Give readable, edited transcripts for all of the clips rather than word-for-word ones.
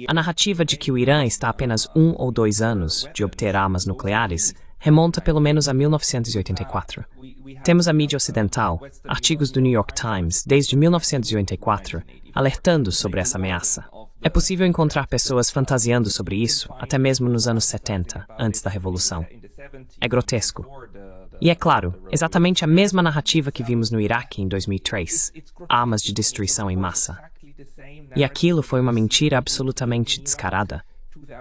A narrativa de que o Irã está a apenas 1 ou 2 anos de obter armas nucleares remonta pelo menos a 1984. Temos a mídia ocidental, artigos do New York Times desde 1984, alertando sobre essa ameaça. É possível encontrar pessoas fantasiando sobre isso, até mesmo nos anos 70, antes da Revolução. É grotesco. E é claro, exatamente a mesma narrativa que vimos no Iraque em 2003, armas de destruição em massa. E aquilo foi uma mentira absolutamente descarada.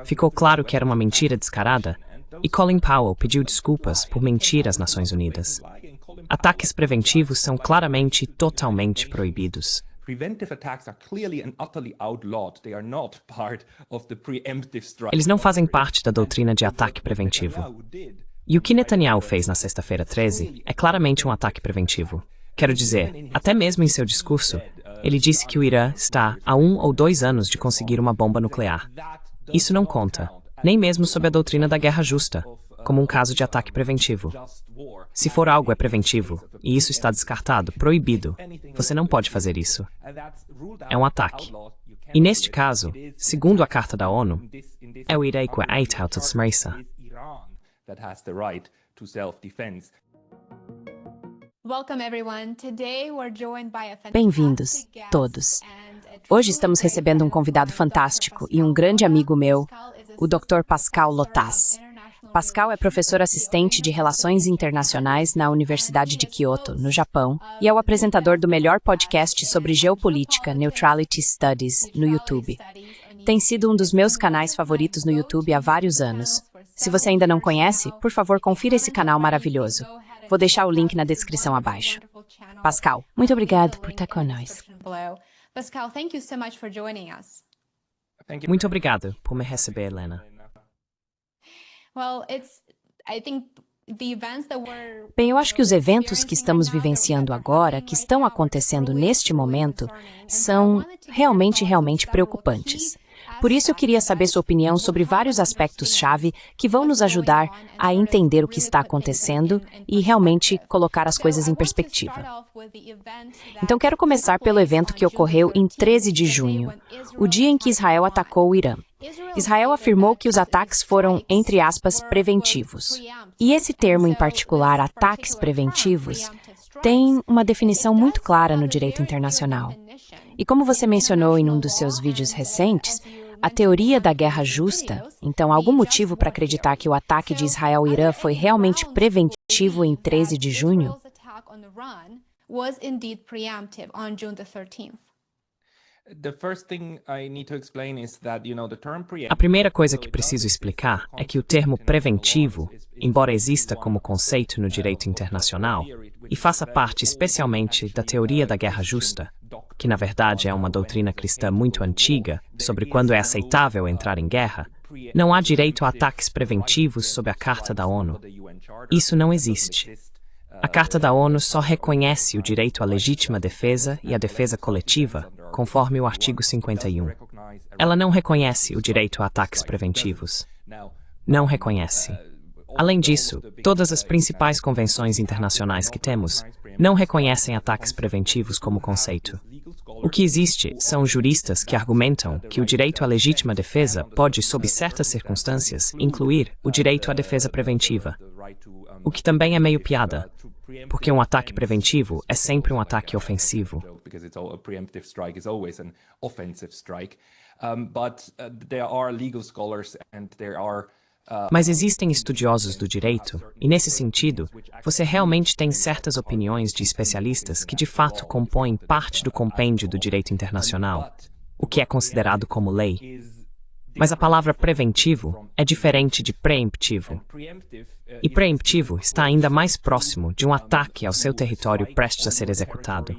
Ficou claro que era uma mentira descarada, e Colin Powell pediu desculpas por mentir às Nações Unidas. Ataques preventivos são claramente e totalmente proibidos. Eles não fazem parte da doutrina de ataque preventivo. E o que Netanyahu fez na sexta-feira 13 é claramente um ataque preventivo. Quero dizer, até mesmo em seu discurso, ele disse que o Irã está a 1 ou 2 anos de conseguir uma bomba nuclear. Isso não conta, nem mesmo sob a doutrina da guerra justa, como um caso de ataque preventivo. Se for algo é preventivo, e isso está descartado, proibido, você não pode fazer isso. É um ataque. E neste caso, segundo a Carta da ONU, é o Irã que é autodefesa. Bem-vindos, todos. Hoje estamos recebendo um convidado fantástico e um grande amigo meu, o Dr. Pascal Lotas. Pascal é professor assistente de Relações Internacionais na Universidade de Kyoto, no Japão, e é o apresentador do melhor podcast sobre geopolítica, Neutrality Studies, no YouTube. Tem sido um dos meus canais favoritos no YouTube há vários anos. Se você ainda não conhece, por favor, confira esse canal maravilhoso. Vou deixar o link na descrição abaixo. Pascal, muito obrigado por estar conosco. Muito obrigado por me receber, Helena. Bem, eu acho que os eventos que estamos vivenciando agora, que estão acontecendo neste momento, são realmente preocupantes. Por isso eu queria saber sua opinião sobre vários aspectos-chave que vão nos ajudar a entender o que está acontecendo e realmente colocar as coisas em perspectiva. Então quero começar pelo evento que ocorreu em 13 de junho, o dia em que Israel atacou o Irã. Israel afirmou que os ataques foram, entre aspas, preventivos. E esse termo em particular, ataques preventivos, tem uma definição muito clara no direito internacional. E como você mencionou em um dos seus vídeos recentes, a teoria da guerra justa, então há algum motivo para acreditar que o ataque de Israel ao Irã foi realmente preventivo em 13 de junho? A primeira coisa que preciso explicar é que o termo preventivo, embora exista como conceito no direito internacional e faça parte especialmente da teoria da guerra justa, que na verdade é uma doutrina cristã muito antiga sobre quando é aceitável entrar em guerra, não há direito a ataques preventivos sob a Carta da ONU. Isso não existe. A Carta da ONU só reconhece o direito à legítima defesa e à defesa coletiva, conforme o artigo 51. Ela não reconhece o direito a ataques preventivos. Não reconhece. Além disso, todas as principais convenções internacionais que temos não reconhecem ataques preventivos como conceito. O que existe são juristas que argumentam que o direito à legítima defesa pode, sob certas circunstâncias, incluir o direito à defesa preventiva. O que também é meio piada, porque um ataque preventivo é sempre um ataque ofensivo. Mas existem estudiosos do direito, e nesse sentido, você realmente tem certas opiniões de especialistas que de fato compõem parte do compêndio do direito internacional, o que é considerado como lei. Mas a palavra preventivo é diferente de preemptivo. E preemptivo está ainda mais próximo de um ataque ao seu território prestes a ser executado.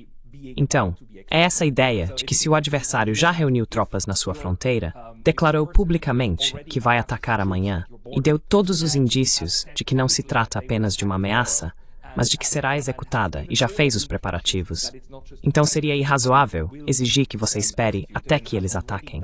Então, é essa ideia de que se o adversário já reuniu tropas na sua fronteira, declarou publicamente que vai atacar amanhã e deu todos os indícios de que não se trata apenas de uma ameaça, mas de que será executada e já fez os preparativos. Então seria irrazoável exigir que você espere até que eles ataquem.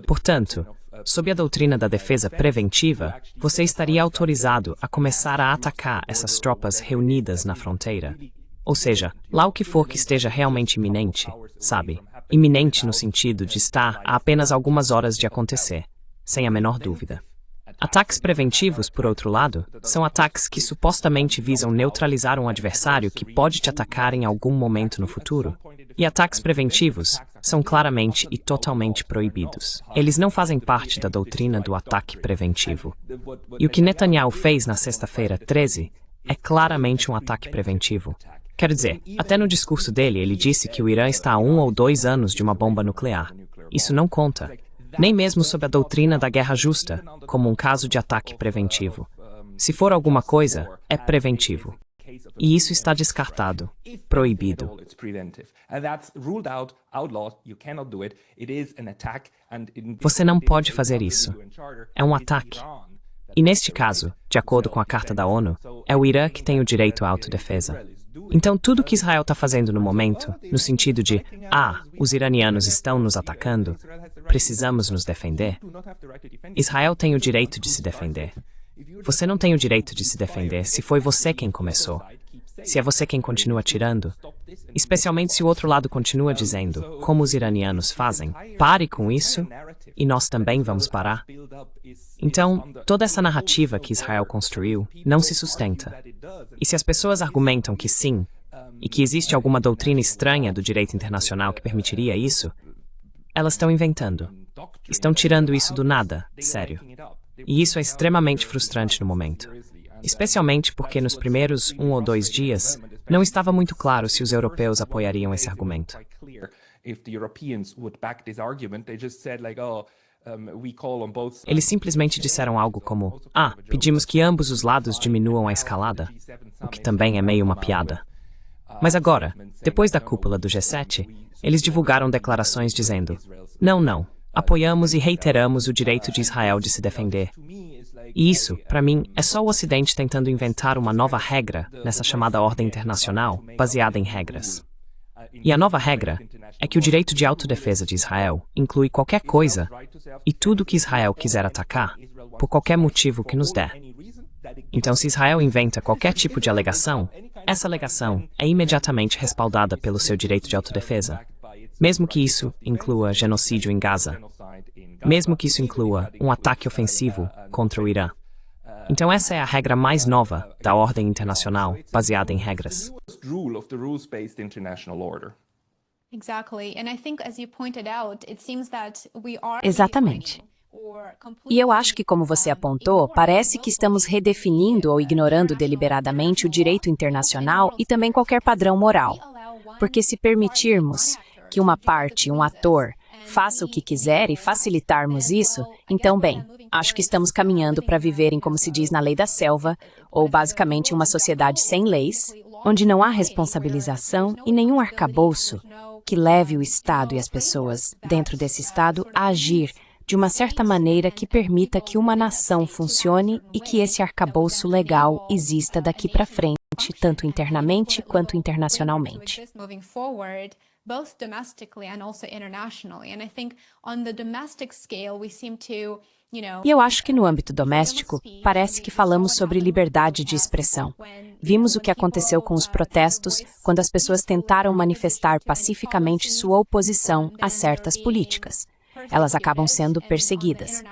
Portanto, sob a doutrina da defesa preventiva, você estaria autorizado a começar a atacar essas tropas reunidas na fronteira. Ou seja, lá o que for que esteja realmente iminente, sabe? Iminente no sentido de estar a apenas algumas horas de acontecer, sem a menor dúvida. Ataques preventivos, por outro lado, são ataques que supostamente visam neutralizar um adversário que pode te atacar em algum momento no futuro. E ataques preventivos são claramente e totalmente proibidos. Eles não fazem parte da doutrina do ataque preventivo. E o que Netanyahu fez na sexta-feira 13 é claramente um ataque preventivo. Quer dizer, até no discurso dele ele disse que o Irã está a 1 ou 2 anos de uma bomba nuclear. Isso não conta. Nem mesmo sob a doutrina da guerra justa, como um caso de ataque preventivo. Se for alguma coisa, é preventivo. E isso está descartado, proibido. Você não pode fazer isso. É um ataque. E neste caso, de acordo com a Carta da ONU, é o Irã que tem o direito à autodefesa. Então, tudo que Israel está fazendo no momento, no sentido de, os iranianos estão nos atacando, precisamos nos defender. Israel tem o direito de se defender. Você não tem o direito de se defender se foi você quem começou. Se é você quem continua atirando, especialmente se o outro lado continua dizendo, como os iranianos fazem, pare com isso e nós também vamos parar. Então, toda essa narrativa que Israel construiu não se sustenta. E se as pessoas argumentam que sim, e que existe alguma doutrina estranha do direito internacional que permitiria isso, elas estão inventando. Estão tirando isso do nada, sério. E isso é extremamente frustrante no momento. Especialmente porque nos primeiros 1 ou 2 dias, não estava muito claro se os europeus apoiariam esse argumento. Eles simplesmente disseram algo como, pedimos que ambos os lados diminuam a escalada, o que também é meio uma piada. Mas agora, depois da cúpula do G7, eles divulgaram declarações dizendo, não, apoiamos e reiteramos o direito de Israel de se defender. E isso, para mim, é só o Ocidente tentando inventar uma nova regra nessa chamada ordem internacional, baseada em regras. E a nova regra é que o direito de autodefesa de Israel inclui qualquer coisa e tudo que Israel quiser atacar, por qualquer motivo que nos der. Então, se Israel inventa qualquer tipo de alegação, essa alegação é imediatamente respaldada pelo seu direito de autodefesa, mesmo que isso inclua genocídio em Gaza, mesmo que isso inclua um ataque ofensivo contra o Irã. Então essa é a regra mais nova da ordem internacional, baseada em regras. Exatamente. E eu acho que, como você apontou, parece que estamos redefinindo ou ignorando deliberadamente o direito internacional e também qualquer padrão moral. Porque se permitirmos que uma parte, um ator, faça o que quiser e facilitarmos isso, então, bem, acho que estamos caminhando para viverem, como se diz na lei da selva, ou basicamente uma sociedade sem leis, onde não há responsabilização e nenhum arcabouço que leve o Estado e as pessoas dentro desse Estado a agir de uma certa maneira que permita que uma nação funcione e que esse arcabouço legal exista daqui para frente, tanto internamente quanto internacionalmente. Both domestically and also internationally. And I think on the domestic scale, we seem to, E eu acho que no âmbito doméstico, parece que falamos sobre liberdade de expressão. Vimos o que aconteceu com os protestos quando as pessoas tentaram manifestar pacificamente sua oposição a certas políticas. Elas acabam sendo perseguidas.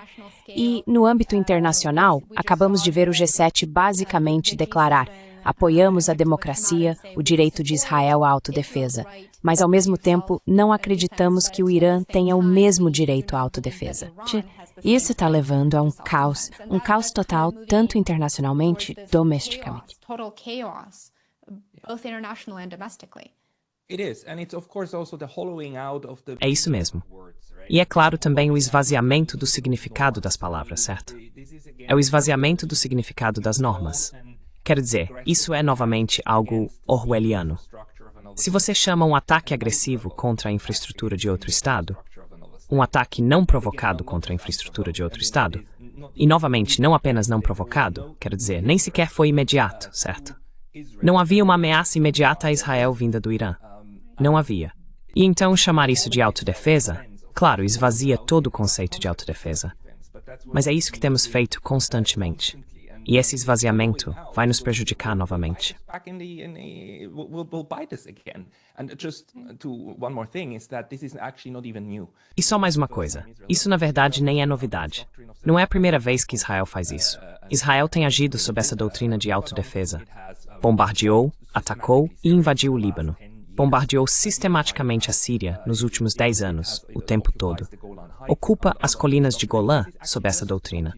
E, no âmbito internacional, acabamos de ver o G7 basicamente declarar: apoiamos a democracia, o direito de Israel à autodefesa, mas, ao mesmo tempo, não acreditamos que o Irã tenha o mesmo direito à autodefesa. Isso está levando a um caos total, tanto internacionalmente, domesticamente. É isso mesmo. E é claro também o esvaziamento do significado das palavras, certo? É o esvaziamento do significado das normas. Quer dizer, isso é novamente algo orwelliano. Se você chama um ataque agressivo contra a infraestrutura de outro Estado, um ataque não provocado contra a infraestrutura de outro Estado, e novamente não apenas não provocado, quer dizer, nem sequer foi imediato, certo? Não havia uma ameaça imediata a Israel vinda do Irã. Não havia. E então chamar isso de autodefesa, claro, esvazia todo o conceito de autodefesa. Mas é isso que temos feito constantemente. E esse esvaziamento vai nos prejudicar novamente. E só mais uma coisa. Isso, na verdade, nem é novidade. Não é a primeira vez que Israel faz isso. Israel tem agido sob essa doutrina de autodefesa. Bombardeou, atacou e invadiu o Líbano. Bombardeou sistematicamente a Síria nos últimos 10 anos, o tempo todo. Ocupa as colinas de Golã sob essa doutrina.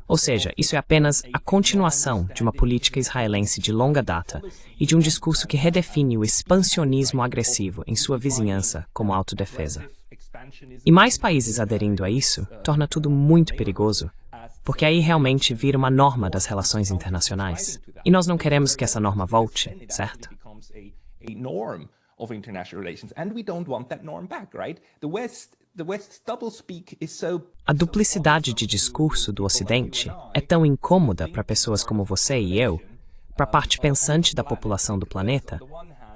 Ou seja, isso é apenas a continuação de uma política israelense de longa data e de um discurso que redefine o expansionismo agressivo em sua vizinhança como autodefesa. E mais países aderindo a isso torna tudo muito perigoso, porque aí realmente vira uma norma das relações internacionais. E nós não queremos que essa norma volte, certo? A duplicidade de discurso do Ocidente é tão incômoda para pessoas como você e eu, para a parte pensante da população do planeta,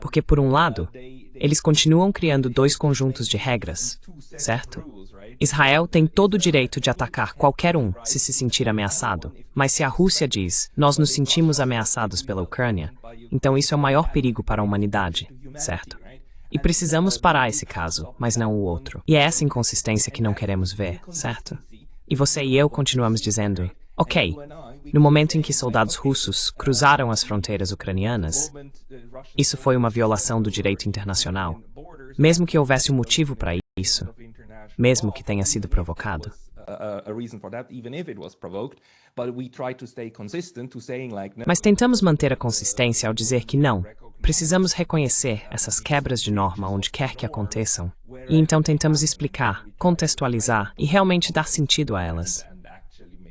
porque, por um lado, eles continuam criando dois conjuntos de regras, certo? Israel tem todo o direito de atacar qualquer um se sentir ameaçado, mas se a Rússia diz, nós nos sentimos ameaçados pela Ucrânia, então isso é o maior perigo para a humanidade, certo? E precisamos parar esse caso, mas não o outro. E é essa inconsistência que não queremos ver, certo? E você e eu continuamos dizendo, ok, no momento em que soldados russos cruzaram as fronteiras ucranianas, isso foi uma violação do direito internacional, mesmo que houvesse um motivo para isso, mesmo que tenha sido provocado. Mas tentamos manter a consistência ao dizer que não, precisamos reconhecer essas quebras de norma onde quer que aconteçam, e então tentamos explicar, contextualizar e realmente dar sentido a elas.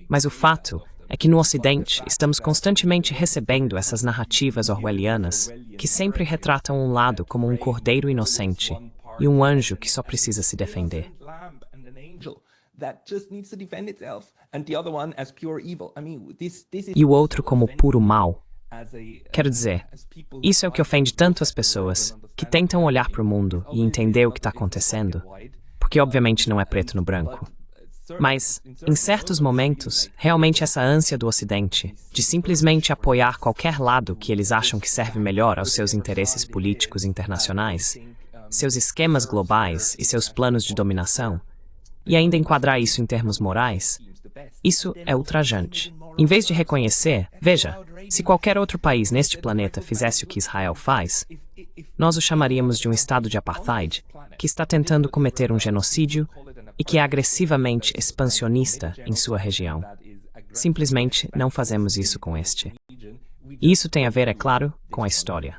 Mas o fato é que no Ocidente estamos constantemente recebendo essas narrativas orwellianas que sempre retratam um lado como um cordeiro inocente e um anjo que só precisa se defender. E o outro como puro mal. Quero dizer, isso é o que ofende tanto as pessoas que tentam olhar para o mundo e entender o que está acontecendo, porque obviamente não é preto no branco. Mas, em certos momentos, realmente essa ânsia do Ocidente de simplesmente apoiar qualquer lado que eles acham que serve melhor aos seus interesses políticos internacionais, seus esquemas globais e seus planos de dominação, e ainda enquadrar isso em termos morais, isso é ultrajante. Em vez de reconhecer, veja, se qualquer outro país neste planeta fizesse o que Israel faz, nós o chamaríamos de um estado de apartheid que está tentando cometer um genocídio e que é agressivamente expansionista em sua região. Simplesmente não fazemos isso com este. E isso tem a ver, é claro, com a história.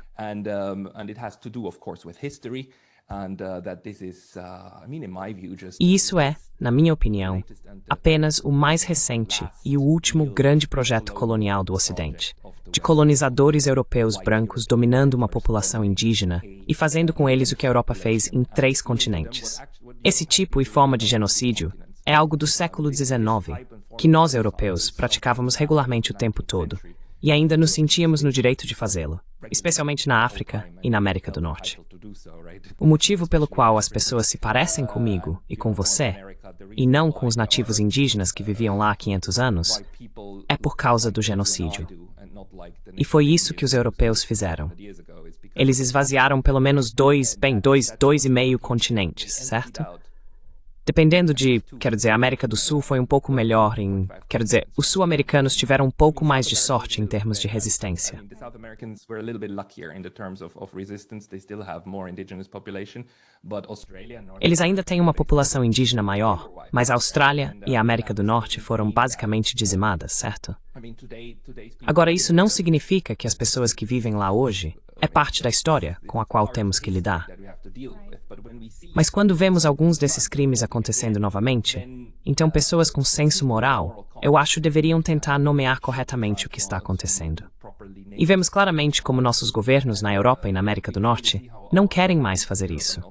E isso é, na minha opinião, apenas o mais recente e o último grande projeto colonial do Ocidente, de colonizadores europeus brancos dominando uma população indígena e fazendo com eles o que a Europa fez em 3 continentes. Esse tipo e forma de genocídio é algo do século XIX, que nós, europeus, praticávamos regularmente o tempo todo, e ainda nos sentíamos no direito de fazê-lo, especialmente na África e na América do Norte. O motivo pelo qual as pessoas se parecem comigo e com você, e não com os nativos indígenas que viviam lá há 500 anos, é por causa do genocídio. E foi isso que os europeus fizeram. Eles esvaziaram pelo menos 2,5 continentes, certo? Dependendo de, quero dizer, a América do Sul foi um pouco melhor em, quero dizer, os sul-americanos tiveram um pouco mais de sorte em termos de resistência. Eles ainda têm uma população indígena maior, mas a Austrália e a América do Norte foram basicamente dizimadas, certo? Agora, isso não significa que as pessoas que vivem lá hoje é parte da história com a qual temos que lidar. Mas quando vemos alguns desses crimes acontecendo novamente, então pessoas com senso moral, eu acho, deveriam tentar nomear corretamente o que está acontecendo. E vemos claramente como nossos governos na Europa e na América do Norte não querem mais fazer isso.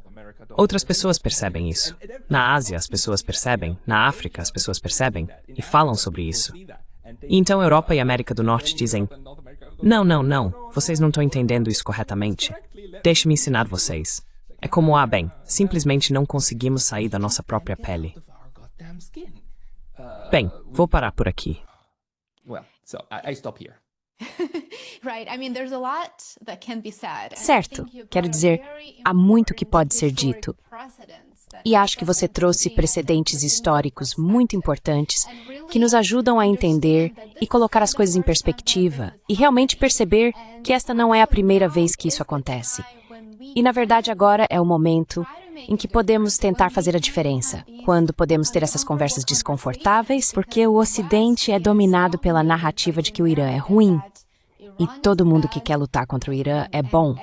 Outras pessoas percebem isso. Na Ásia, as pessoas percebem. Na África, as pessoas percebem e falam sobre isso. E então Europa e América do Norte dizem, Não. Vocês não estão entendendo isso corretamente. Deixe-me ensinar vocês. É como, simplesmente não conseguimos sair da nossa própria pele. Bem, vou parar por aqui. Certo, quero dizer, há muito que pode ser dito. E acho que você trouxe precedentes históricos muito importantes que nos ajudam a entender e colocar as coisas em perspectiva e realmente perceber que esta não é a primeira vez que isso acontece. E, na verdade, agora é o momento em que podemos tentar fazer a diferença, quando podemos ter essas conversas desconfortáveis, porque o Ocidente é dominado pela narrativa de que o Irã é ruim e todo mundo que quer lutar contra o Irã é bom.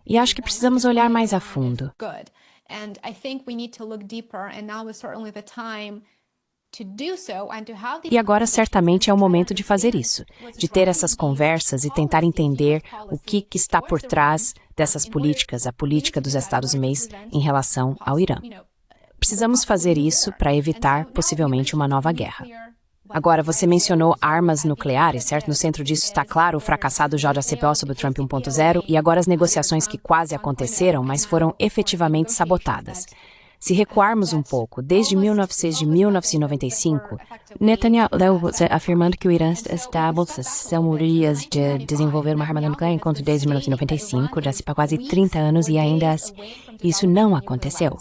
E acho que precisamos olhar mais a fundo. E agora certamente é o momento de fazer isso, de ter essas conversas e tentar entender o que está por trás dessas políticas, a política dos Estados Unidos em relação ao Irã. Precisamos fazer isso para evitar, possivelmente, uma nova guerra. Agora, você mencionou armas nucleares, certo? No centro disso está claro o fracassado JCPOA sobre o Trump 1.0 e agora as negociações que quase aconteceram, mas foram efetivamente sabotadas. Se recuarmos um pouco, desde 1995, Netanyahu afirmando que o Irã estava de desenvolver uma arma nuclear, enquanto desde 1995, já se passou quase 30 anos e ainda isso não aconteceu.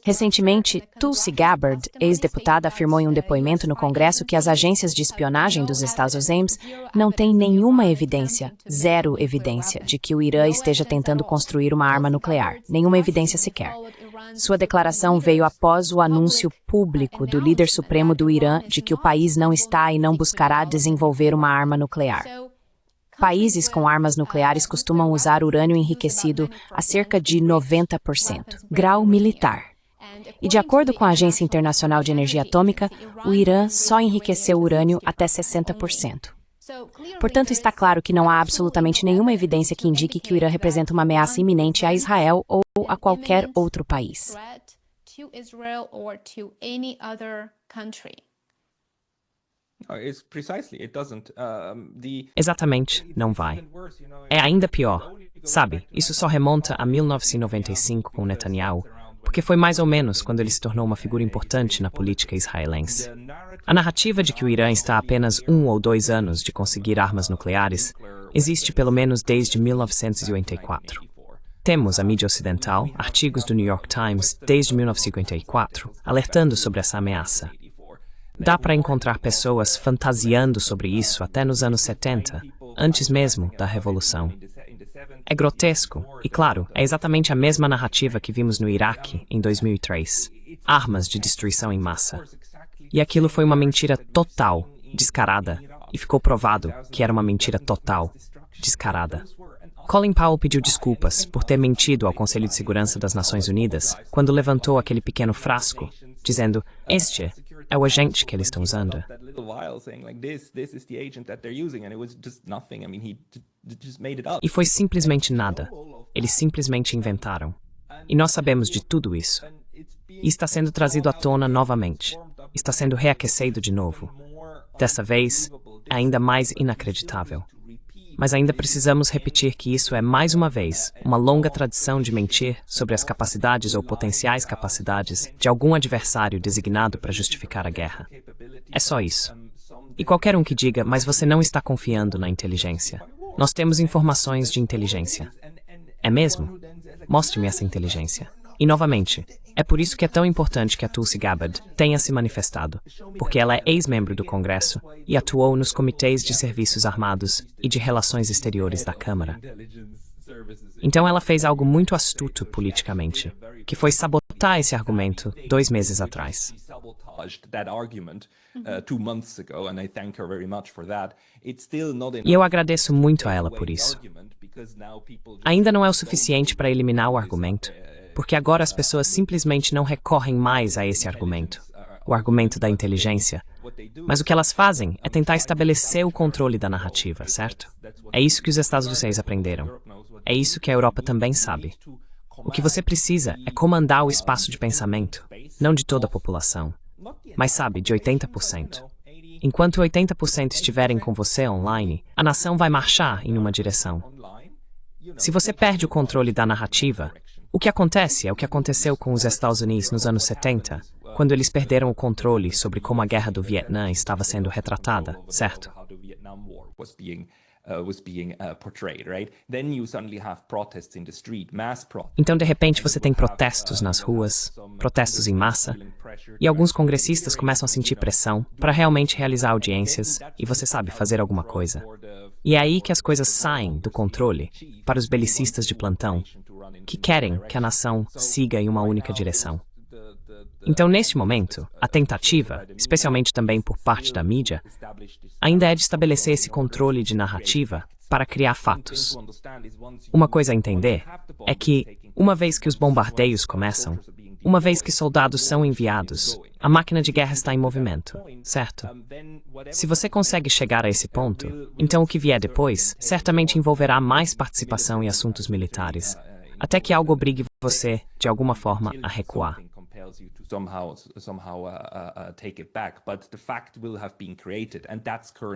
Recentemente, Tulsi Gabbard, ex-deputada, afirmou em um depoimento no Congresso que as agências de espionagem dos Estados Unidos não têm nenhuma evidência, zero evidência, de que o Irã esteja tentando construir uma arma nuclear, nenhuma evidência sequer. Sua declaração veio após o anúncio público do líder supremo do Irã de que o país não está e não buscará desenvolver uma arma nuclear. Países com armas nucleares costumam usar urânio enriquecido a cerca de 90%, grau militar. E de acordo com a Agência Internacional de Energia Atômica, o Irã só enriqueceu urânio até 60%. Portanto, está claro que não há absolutamente nenhuma evidência que indique que o Irã representa uma ameaça iminente a Israel ou a qualquer outro país. Exatamente, não vai. É ainda pior. Sabe, isso só remonta a 1995 com Netanyahu, porque foi mais ou menos quando ele se tornou uma figura importante na política israelense. A narrativa de que o Irã está a apenas 1 ou 2 anos de conseguir armas nucleares existe pelo menos desde 1984. Temos a mídia ocidental, artigos do New York Times desde 1954, alertando sobre essa ameaça. Dá para encontrar pessoas fantasiando sobre isso até nos anos 70, antes mesmo da Revolução. É grotesco, e claro, é exatamente a mesma narrativa que vimos no Iraque em 2003. Armas de destruição em massa. E aquilo foi uma mentira total, descarada, e ficou provado que era uma mentira total, descarada. Colin Powell pediu desculpas por ter mentido ao Conselho de Segurança das Nações Unidas quando levantou aquele pequeno frasco, dizendo: "Este é o agente que eles estão usando." E foi simplesmente nada. Eles simplesmente inventaram. E nós sabemos de tudo isso. E está sendo trazido à tona novamente. Está sendo reaquecido de novo. Dessa vez, é ainda mais inacreditável. Mas ainda precisamos repetir que isso é, mais uma vez, uma longa tradição de mentir sobre as capacidades ou potenciais capacidades de algum adversário designado para justificar a guerra. É só isso. E qualquer um que diga, mas você não está confiando na inteligência. Nós temos informações de inteligência. É mesmo? Mostre-me essa inteligência. E, novamente, é por isso que é tão importante que a Tulsi Gabbard tenha se manifestado, porque ela é ex-membro do Congresso e atuou nos comitês de serviços armados e de relações exteriores da Câmara. Então ela fez algo muito astuto politicamente, que foi sabotar esse argumento 2 meses atrás. E eu agradeço muito a ela por isso. Ainda não é o suficiente para eliminar o argumento, porque agora as pessoas simplesmente não recorrem mais a esse argumento, o argumento da inteligência. Mas o que elas fazem é tentar estabelecer o controle da narrativa, certo? É isso que os Estados Unidos aprenderam. É isso que a Europa também sabe. O que você precisa é comandar o espaço de pensamento, não de toda a população, mas sabe, de 80%. Enquanto 80% estiverem com você online, a nação vai marchar em uma direção. Se você perde o controle da narrativa, o que acontece é o que aconteceu com os Estados Unidos nos anos 70, quando eles perderam o controle sobre como a guerra do Vietnã estava sendo retratada, certo? Então, de repente, você tem protestos nas ruas, protestos em massa, e alguns congressistas começam a sentir pressão para realmente realizar audiências e, você sabe, fazer alguma coisa. E é aí que as coisas saem do controle para os belicistas de plantão, que querem que a nação siga em uma única direção. Então, neste momento, a tentativa, especialmente também por parte da mídia, ainda é de estabelecer esse controle de narrativa para criar fatos. Uma coisa a entender é que, uma vez que os bombardeios começam, uma vez que soldados são enviados, a máquina de guerra está em movimento, certo? Se você consegue chegar a esse ponto, então o que vier depois certamente envolverá mais participação em assuntos militares, até que algo obrigue você, de alguma forma, a recuar.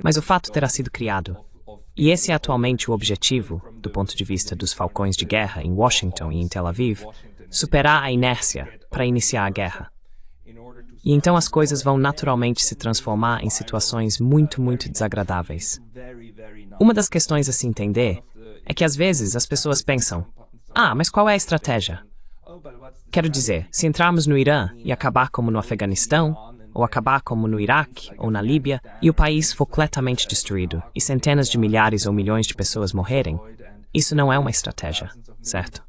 Mas o fato terá sido criado. E esse é atualmente o objetivo, do ponto de vista dos falcões de guerra em Washington e em Tel Aviv, superar a inércia para iniciar a guerra. E então as coisas vão naturalmente se transformar em situações muito, muito desagradáveis. Uma das questões a se entender é que às vezes as pessoas pensam: mas qual é a estratégia? Quero dizer, se entrarmos no Irã e acabar como no Afeganistão, ou acabar como no Iraque ou na Líbia, e o país for completamente destruído, e centenas de milhares ou milhões de pessoas morrerem, isso não é uma estratégia, certo?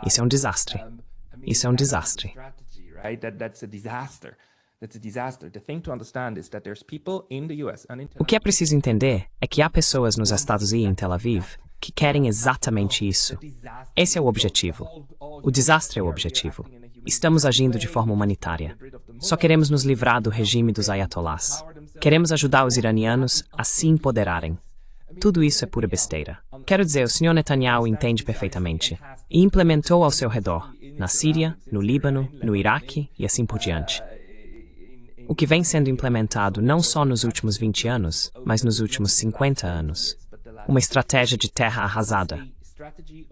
Isso é um desastre. Isso é um desastre. O que é preciso entender é que há pessoas nos Estados Unidos e em Tel Aviv que querem exatamente isso. Esse é o objetivo. O desastre é o objetivo. Estamos agindo de forma humanitária. Só queremos nos livrar do regime dos ayatollahs. Queremos ajudar os iranianos a se empoderarem. Tudo isso é pura besteira. Quero dizer, o Sr. Netanyahu entende perfeitamente e implementou ao seu redor, na Síria, no Líbano, no Iraque e assim por diante. O que vem sendo implementado não só nos últimos 20 anos, mas nos últimos 50 anos. Uma estratégia de terra arrasada.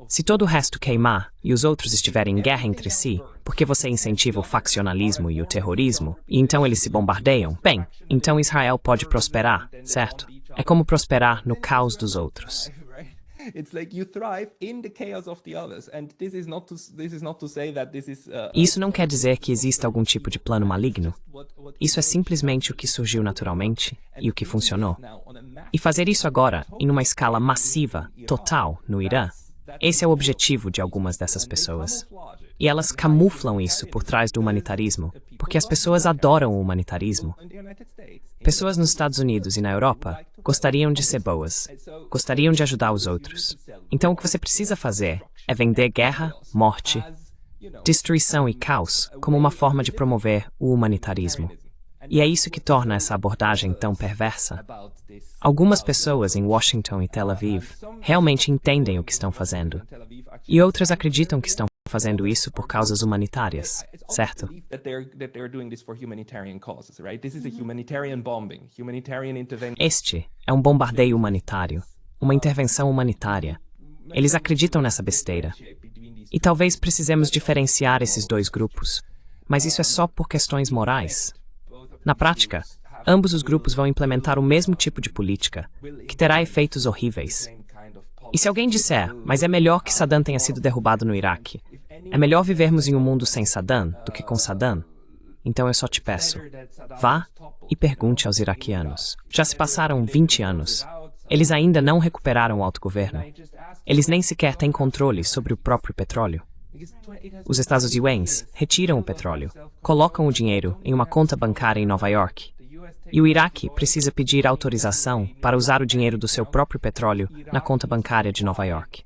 Se todo o resto queimar e os outros estiverem em guerra entre si, porque você incentiva o faccionalismo e o terrorismo, e então eles se bombardeiam, bem, então Israel pode prosperar, certo? É como prosperar no caos dos outros. Isso não quer dizer que exista algum tipo de plano maligno. Isso é simplesmente o que surgiu naturalmente e o que funcionou. E fazer isso agora, em uma escala massiva, total, no Irã, esse é o objetivo de algumas dessas pessoas. E elas camuflam isso por trás do humanitarismo, porque as pessoas adoram o humanitarismo. Pessoas nos Estados Unidos e na Europa gostariam de ser boas, gostariam de ajudar os outros. Então o que você precisa fazer é vender guerra, morte, destruição e caos como uma forma de promover o humanitarismo. E é isso que torna essa abordagem tão perversa. Algumas pessoas em Washington e Tel Aviv realmente entendem o que estão fazendo, e outras acreditam que estão fazendo isso por causas humanitárias, certo? Este é um bombardeio humanitário, uma intervenção humanitária. Eles acreditam nessa besteira. E talvez precisemos diferenciar esses dois grupos, mas isso é só por questões morais. Na prática, ambos os grupos vão implementar o mesmo tipo de política, que terá efeitos horríveis. E se alguém disser, mas é melhor que Saddam tenha sido derrubado no Iraque, é melhor vivermos em um mundo sem Saddam do que com Saddam, então eu só te peço, vá e pergunte aos iraquianos. Já se passaram 20 anos. Eles ainda não recuperaram o autogoverno. Eles nem sequer têm controle sobre o próprio petróleo. Os Estados Unidos retiram o petróleo, colocam o dinheiro em uma conta bancária em Nova York. E o Iraque precisa pedir autorização para usar o dinheiro do seu próprio petróleo na conta bancária de Nova York.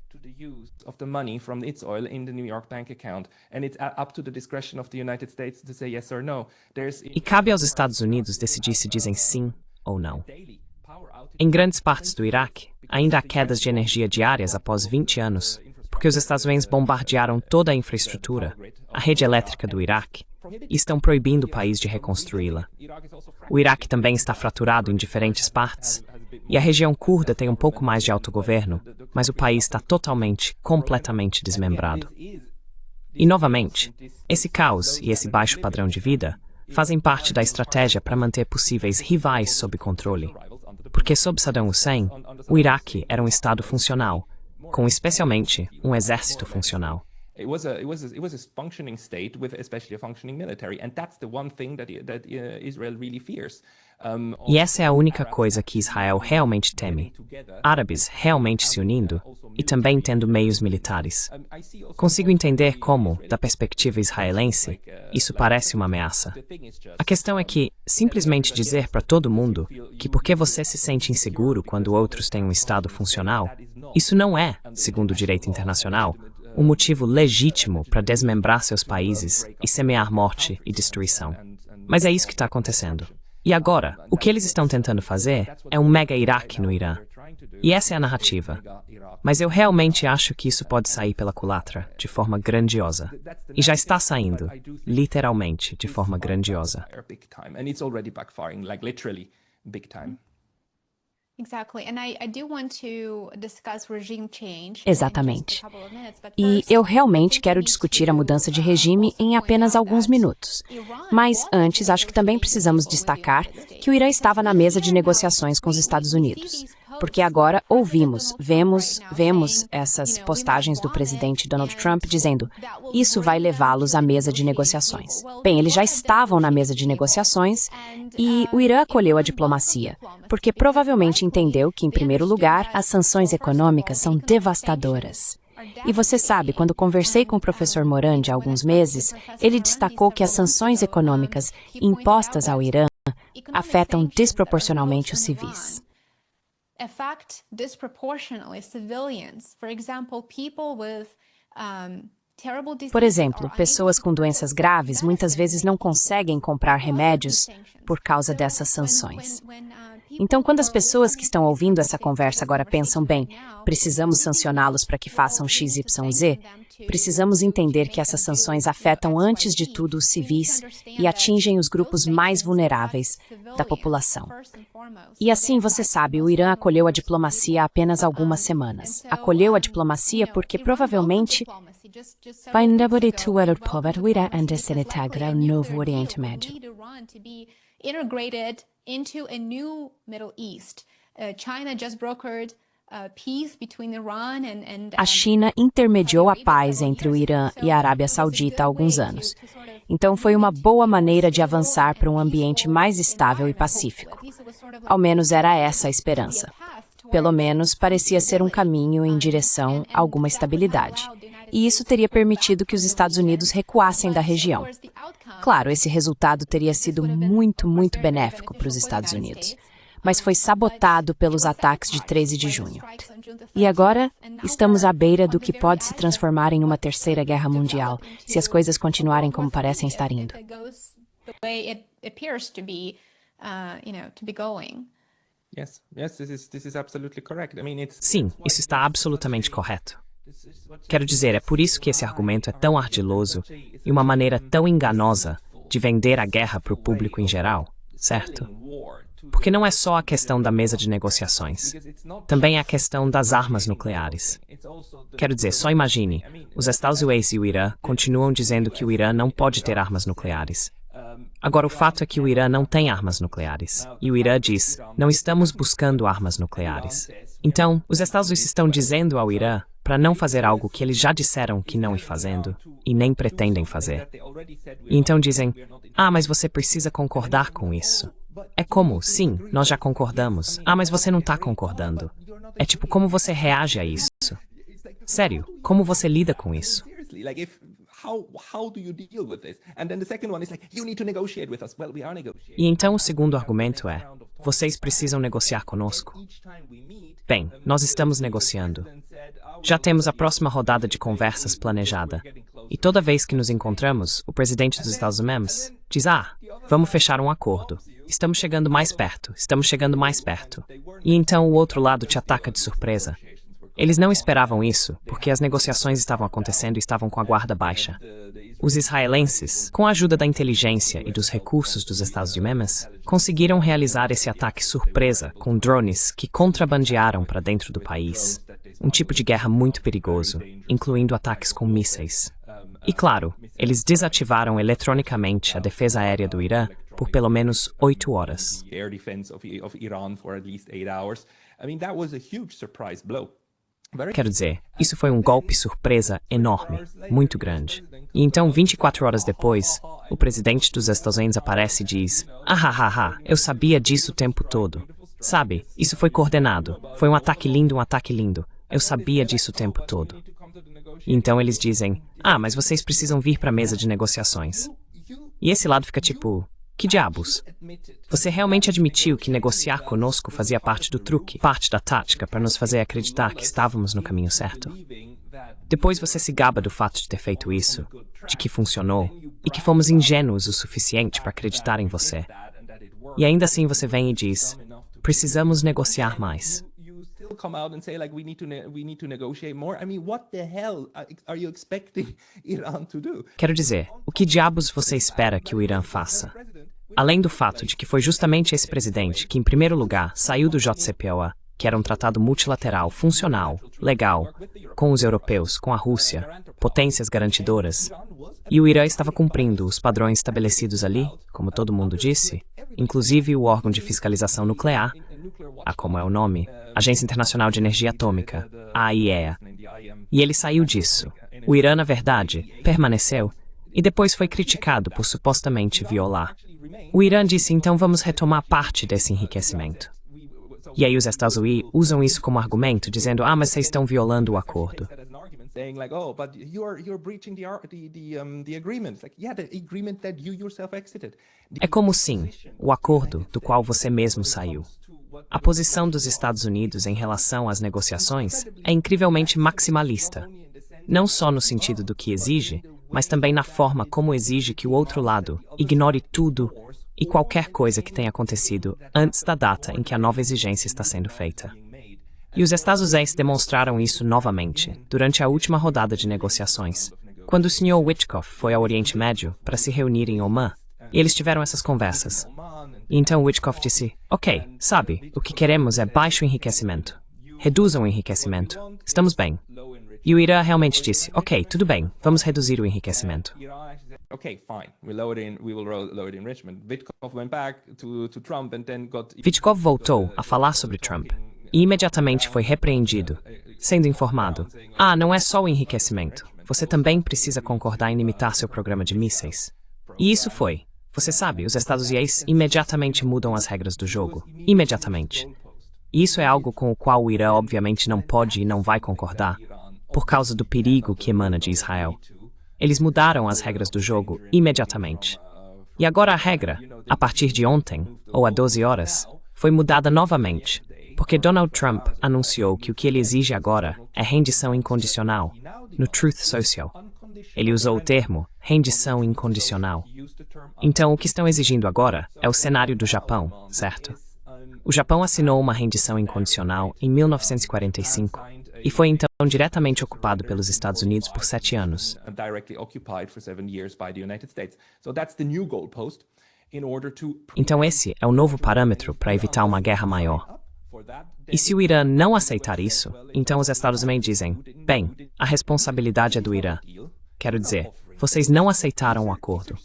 E cabe aos Estados Unidos decidir se dizem sim ou não. Em grandes partes do Iraque, ainda há quedas de energia diárias após 20 anos, porque os Estados Unidos bombardearam toda a infraestrutura, a rede elétrica do Iraque, e estão proibindo o país de reconstruí-la. O Iraque também está fraturado em diferentes partes, e a região curda tem um pouco mais de autogoverno, mas o país está totalmente, completamente desmembrado. E, novamente, esse caos e esse baixo padrão de vida fazem parte da estratégia para manter possíveis rivais sob controle. Porque sob Saddam Hussein, o Iraque era um estado funcional, com especialmente um exército funcional. It was a functioning state with especially a functioning military, and that's the one thing that Israel really fears. E essa é a única coisa que Israel realmente teme. Árabes realmente se unindo e também tendo meios militares. Consigo entender como, da perspectiva israelense, isso parece uma ameaça. A questão é que, simplesmente dizer para todo mundo que porque você se sente inseguro quando outros têm um Estado funcional, isso não é, segundo o direito internacional, um motivo legítimo para desmembrar seus países e semear morte e destruição. Mas é isso que está acontecendo. E agora, o que eles estão tentando fazer é um mega-Iraque no Irã. E essa é a narrativa. Mas eu realmente acho que isso pode sair pela culatra, de forma grandiosa. E já está saindo, literalmente, de forma grandiosa. Exatamente. E eu realmente quero discutir a mudança de regime em apenas alguns minutos. Mas antes, acho que também precisamos destacar que o Irã estava na mesa de negociações com os Estados Unidos. Porque agora vemos essas postagens do presidente Donald Trump dizendo isso vai levá-los à mesa de negociações. Bem, eles já estavam na mesa de negociações e o Irã acolheu a diplomacia, porque provavelmente entendeu que, em primeiro lugar, as sanções econômicas são devastadoras. E você sabe, quando conversei com o professor Morandi há alguns meses, ele destacou que as sanções econômicas impostas ao Irã afetam desproporcionalmente os civis. Affect disproportionately civilians. For example, people with terrible diseases. Por exemplo, pessoas com doenças graves muitas vezes não conseguem comprar remédios por causa dessas sanções. Então, quando as pessoas que estão ouvindo essa conversa agora pensam, bem, precisamos sancioná-los para que façam XYZ, precisamos entender que essas sanções afetam, antes de tudo, os civis e atingem os grupos mais vulneráveis da população. E assim, você sabe, o Irã acolheu a diplomacia há apenas algumas semanas. Acolheu a diplomacia porque provavelmente vai Novo Oriente Médio. Integrated into a new Middle East. China just brokered peace between Iran and A China intermediou a paz entre o Irã e a Arábia Saudita há alguns anos. Então foi uma boa maneira de avançar para um ambiente mais estável e pacífico. Ao menos era essa a esperança. Pelo menos parecia ser um caminho em direção a alguma estabilidade. E isso teria permitido que os Estados Unidos recuassem da região. Claro, esse resultado teria sido muito, muito benéfico para os Estados Unidos, mas foi sabotado pelos ataques de 13 de junho. E agora, estamos à beira do que pode se transformar em uma terceira guerra mundial, se as coisas continuarem como parecem estar indo. Sim, isso está absolutamente correto. Quero dizer, é por isso que esse argumento é tão ardiloso e uma maneira tão enganosa de vender a guerra para o público em geral, certo? Porque não é só a questão da mesa de negociações. Também é a questão das armas nucleares. Quero dizer, só imagine, os Estados Unidos e o Irã continuam dizendo que o Irã não pode ter armas nucleares. Agora, o fato é que o Irã não tem armas nucleares. E o Irã diz, não estamos buscando armas nucleares. Então, os Estados Unidos estão dizendo ao Irã para não fazer algo que eles já disseram que não ir fazendo e nem pretendem fazer. E então dizem, mas você precisa concordar com isso. É como, sim, nós já concordamos. Mas você não está concordando. É tipo, como você reage a isso? Sério, como você lida com isso? E então o segundo argumento é, vocês precisam negociar conosco. Bem, nós estamos negociando. Já temos a próxima rodada de conversas planejada. E toda vez que nos encontramos, o presidente dos Estados Unidos diz, vamos fechar um acordo. Estamos chegando mais perto, estamos chegando mais perto. E então o outro lado te ataca de surpresa. Eles não esperavam isso, porque as negociações estavam acontecendo e estavam com a guarda baixa. Os israelenses, com a ajuda da inteligência e dos recursos dos Estados Unidos, conseguiram realizar esse ataque surpresa com drones que contrabandearam para dentro do país. Um tipo de guerra muito perigoso, incluindo ataques com mísseis. E claro, eles desativaram eletronicamente a defesa aérea do Irã por pelo menos 8 horas. Quero dizer, isso foi um golpe surpresa enorme, muito grande. E então, 24 horas depois, o presidente dos Estados Unidos aparece e diz: eu sabia disso o tempo todo. Sabe, isso foi coordenado. Foi um ataque lindo, Eu sabia disso o tempo todo. E então eles dizem: mas vocês precisam vir para a mesa de negociações. E esse lado fica tipo: que diabos? Você realmente admitiu que negociar conosco fazia parte do truque, parte da tática para nos fazer acreditar que estávamos no caminho certo? Depois você se gaba do fato de ter feito isso, de que funcionou, e que fomos ingênuos o suficiente para acreditar em você. E ainda assim você vem e diz: precisamos negociar mais. Come out and say like we need to negotiate more. I mean, what the hell are you expecting Iran to do? Quero dizer, o que diabos você espera que o Irã faça? Além do fato de que foi justamente esse presidente que, em primeiro lugar, saiu do JCPOA, que era um tratado multilateral, funcional, legal, com os europeus, com a Rússia, potências garantidoras, e o Irã estava cumprindo os padrões estabelecidos ali, como todo mundo disse, inclusive o órgão de fiscalização nuclear, como é o nome, Agência Internacional de Energia Atômica, a AIEA. E ele saiu disso. O Irã, na verdade, permaneceu e depois foi criticado por supostamente violar. O Irã disse: então vamos retomar parte desse enriquecimento. E aí os Estados Unidos usam isso como argumento, dizendo: mas vocês estão violando o acordo. Saying like, oh, but you're breaching the agreement. Like, yeah, the agreement that you yourself exited. É como sim, o acordo do qual você mesmo saiu. A posição dos Estados Unidos em relação às negociações é incrivelmente maximalista. Não só no sentido do que exige, mas também na forma como exige que o outro lado ignore tudo e qualquer coisa que tenha acontecido antes da data em que a nova exigência está sendo feita. E os Estados Unidos demonstraram isso novamente, durante a última rodada de negociações, quando o Sr. Witkoff foi ao Oriente Médio para se reunir em Omã, e eles tiveram essas conversas. E então Witkoff disse: ok, sabe, o que queremos é baixo enriquecimento. Reduzam o enriquecimento. Estamos bem. E o Irã realmente disse: ok, tudo bem, vamos reduzir o enriquecimento. Okay, fine. We will lower the enrichment. Witkoff went back to Trump and then got... Witkoff voltou a falar sobre Trump e imediatamente foi repreendido, sendo informado: não é só o enriquecimento. Você também precisa concordar em limitar seu programa de mísseis. E isso foi. Você sabe, os Estados Unidos imediatamente mudam as regras do jogo. Imediatamente. E isso é algo com o qual o Irã obviamente não pode e não vai concordar, por causa do perigo que emana de Israel. Eles mudaram as regras do jogo imediatamente. E agora a regra, a partir de ontem, ou há 12 horas, foi mudada novamente, porque Donald Trump anunciou que o que ele exige agora é rendição incondicional, no Truth Social. Ele usou o termo rendição incondicional. Então, o que estão exigindo agora é o cenário do Japão, certo? O Japão assinou uma rendição incondicional em 1945 e foi então diretamente ocupado pelos Estados Unidos por 7 anos. Então esse é o novo parâmetro para evitar uma guerra maior. E se o Irã não aceitar isso, então os Estados Unidos dizem: bem, a responsabilidade é do Irã. Quero dizer, vocês não aceitaram o acordo.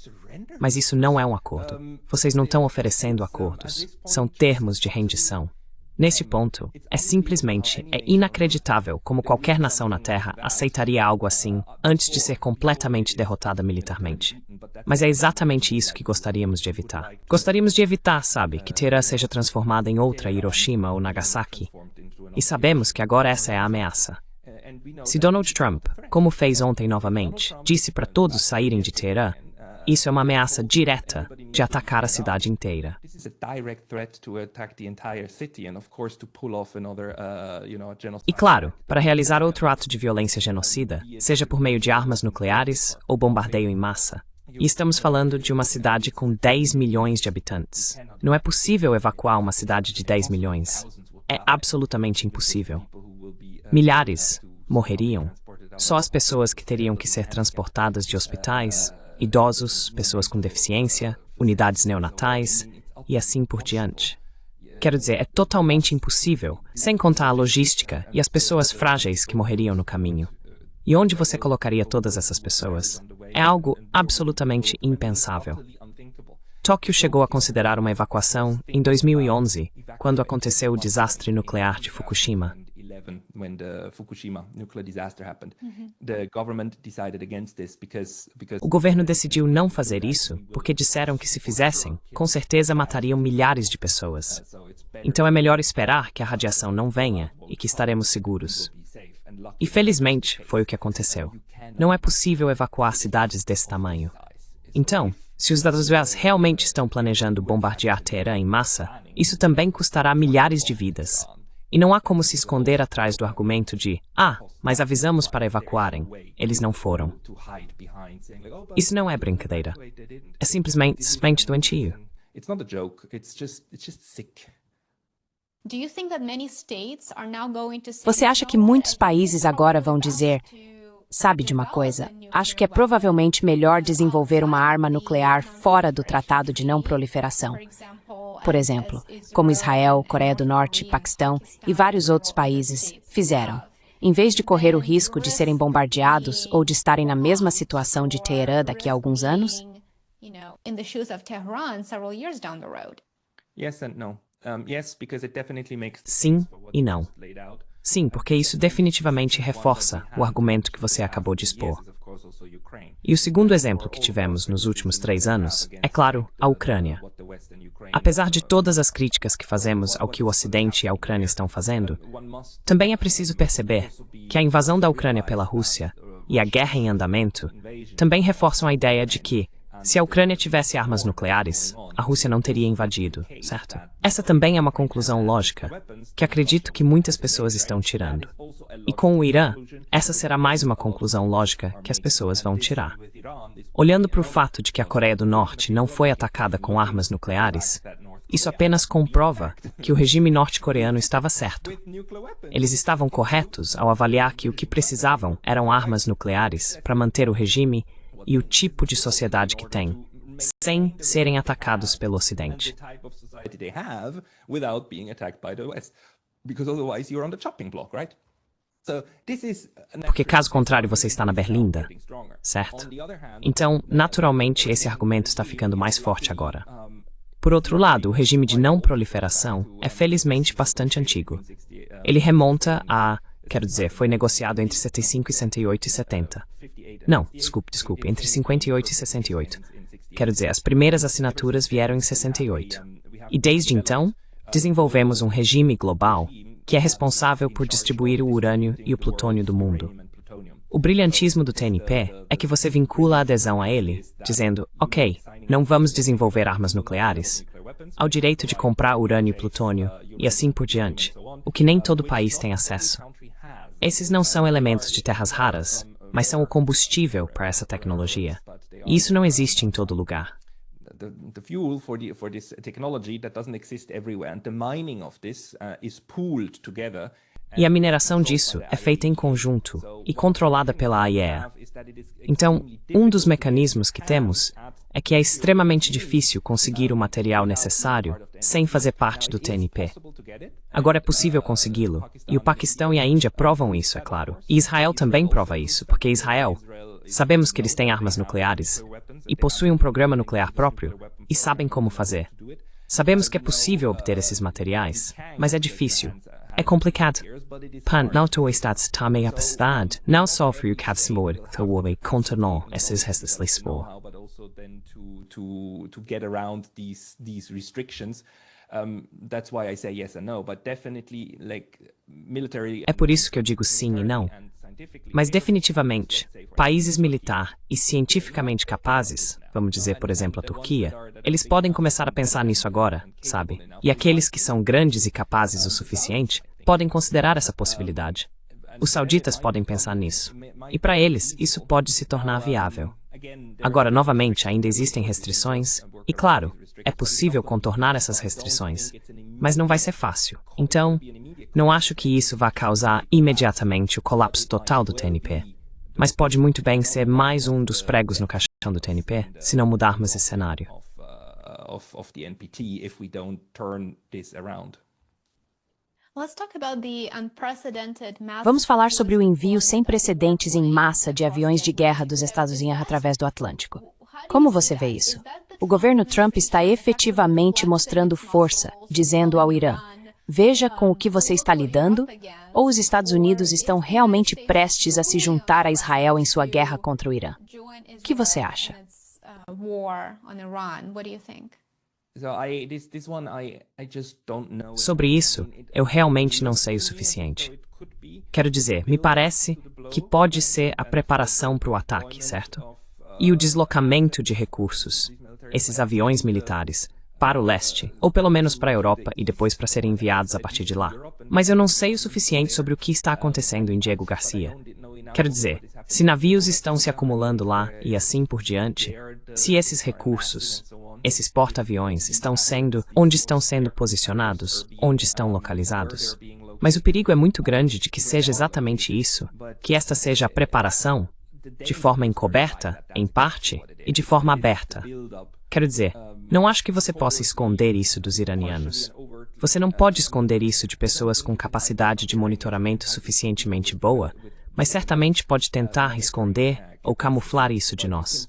Mas isso não é um acordo. Vocês não estão oferecendo acordos. São termos de rendição. Neste ponto, é inacreditável como qualquer nação na Terra aceitaria algo assim antes de ser completamente derrotada militarmente. Mas é exatamente isso que gostaríamos de evitar. Gostaríamos de evitar, sabe, que Teherã seja transformada em outra Hiroshima ou Nagasaki. E sabemos que agora essa é a ameaça. Se Donald Trump, como fez ontem novamente, disse para todos saírem de Teherã, isso é uma ameaça direta de atacar a cidade inteira. E claro, para realizar outro ato de violência genocida, seja por meio de armas nucleares ou bombardeio em massa. E estamos falando de uma cidade com 10 milhões de habitantes. Não é possível evacuar uma cidade de 10 milhões. É absolutamente impossível. Milhares morreriam. Só as pessoas que teriam que ser transportadas de hospitais, idosos, pessoas com deficiência, unidades neonatais e assim por diante. Quero dizer, é totalmente impossível, sem contar a logística e as pessoas frágeis que morreriam no caminho. E onde você colocaria todas essas pessoas? É algo absolutamente impensável. Tóquio chegou a considerar uma evacuação em 2011, quando aconteceu o desastre nuclear de Fukushima. O governo decidiu não fazer isso porque disseram que se fizessem, com certeza matariam milhares de pessoas. Então é melhor esperar que a radiação não venha e que estaremos seguros. E felizmente foi o que aconteceu. Não é possível evacuar cidades desse tamanho. Então, se os Estados Unidos realmente estão planejando bombardear Teherã em massa, isso também custará milhares de vidas. E não há como se esconder atrás do argumento de mas avisamos para evacuarem. Eles não foram. Isso não é brincadeira. É simplesmente doentio. Você acha que muitos países agora vão dizer, sabe de uma coisa, acho que é provavelmente melhor desenvolver uma arma nuclear fora do Tratado de Não Proliferação? Por exemplo, como Israel, Coreia do Norte, Paquistão e vários outros países fizeram. Em vez de correr o risco de serem bombardeados ou de estarem na mesma situação de Teherã daqui a alguns anos? Sim e não. Sim, porque isso definitivamente reforça o argumento que você acabou de expor. E o segundo exemplo que tivemos nos últimos 3 anos é, claro, a Ucrânia. Apesar de todas as críticas que fazemos ao que o Ocidente e a Ucrânia estão fazendo, também é preciso perceber que a invasão da Ucrânia pela Rússia e a guerra em andamento também reforçam a ideia de que, se a Ucrânia tivesse armas nucleares, a Rússia não teria invadido, certo? Essa também é uma conclusão lógica, que acredito que muitas pessoas estão tirando. E com o Irã, essa será mais uma conclusão lógica que as pessoas vão tirar. Olhando para o fato de que a Coreia do Norte não foi atacada com armas nucleares, isso apenas comprova que o regime norte-coreano estava certo. Eles estavam corretos ao avaliar que o que precisavam eram armas nucleares para manter o regime e o tipo de sociedade que tem, sem serem atacados pelo Ocidente. Porque caso contrário você está na berlinda, certo? Então, naturalmente, esse argumento está ficando mais forte agora. Por outro lado, o regime de não proliferação é felizmente bastante antigo. Ele remonta a... Quero dizer, foi negociado entre 75 e 68 e 70. Não, desculpe, entre 58 e 68. Quero dizer, as primeiras assinaturas vieram em 68. E desde então, desenvolvemos um regime global que é responsável por distribuir o urânio e o plutônio do mundo. O brilhantismo do TNP é que você vincula a adesão a ele, dizendo, ok, não vamos desenvolver armas nucleares, ao direito de comprar urânio e plutônio, e assim por diante, o que nem todo país tem acesso. Esses não são elementos de terras raras, mas são o combustível para essa tecnologia. E isso não existe em todo lugar. The fuel for this technology that doesn't exist everywhere, and the mining of this is pooled together. E a mineração disso é feita em conjunto e controlada pela AIEA. Então, um dos mecanismos que temos é que é extremamente difícil conseguir o material necessário sem fazer parte do TNP. Agora é possível consegui-lo, e o Paquistão e a Índia provam isso, é claro. E Israel também prova isso, porque Israel, sabemos que eles têm armas nucleares, e possuem um programa nuclear próprio, e sabem como fazer. Sabemos que é possível obter esses materiais, mas é difícil. É complicado. Pan não estou estado também apostado, não só para o caso que o contornou essas restas de expor. To get around these restrictions. That's why I say yes and no, but definitely like military. É por isso que eu digo sim e não. Mas definitivamente, países militar e cientificamente capazes, vamos dizer, por exemplo, a Turquia, eles podem começar a pensar nisso agora, sabe? E aqueles que são grandes e capazes o suficiente podem considerar essa possibilidade. Os sauditas podem pensar nisso. E para eles, isso pode se tornar viável. Agora, novamente, ainda existem restrições, e claro, é possível contornar essas restrições, mas não vai ser fácil. Então, Não acho que isso vá causar imediatamente o colapso total do TNP, mas pode muito bem ser mais um dos pregos no caixão do TNP, se não mudarmos esse cenário. Of the NPT if we don't turn this around. Vamos falar sobre o envio sem precedentes em massa de aviões de guerra dos Estados Unidos através do Atlântico. Como você vê isso? O governo Trump está efetivamente mostrando força, dizendo ao Irã: veja com o que você está lidando? Ou os Estados Unidos estão realmente prestes a se juntar a Israel em sua guerra contra o Irã? O que você acha? Sobre isso, eu realmente não sei o suficiente. Quero dizer, me parece que pode ser a preparação para o ataque, certo? E o deslocamento de recursos, esses aviões militares, para o leste, ou pelo menos para a Europa e depois para serem enviados a partir de lá. Mas eu não sei o suficiente sobre o que está acontecendo em Diego Garcia. Quero dizer, se navios estão se acumulando lá e assim por diante, se esses recursos, esses porta-aviões onde estão sendo posicionados, onde estão localizados. Mas o perigo é muito grande de que seja exatamente isso, que esta seja a preparação, de forma encoberta, em parte, e de forma aberta. Quero dizer, não acho que você possa esconder isso dos iranianos. Você não pode esconder isso de pessoas com capacidade de monitoramento suficientemente boa, mas certamente pode tentar esconder ou camuflar isso de nós.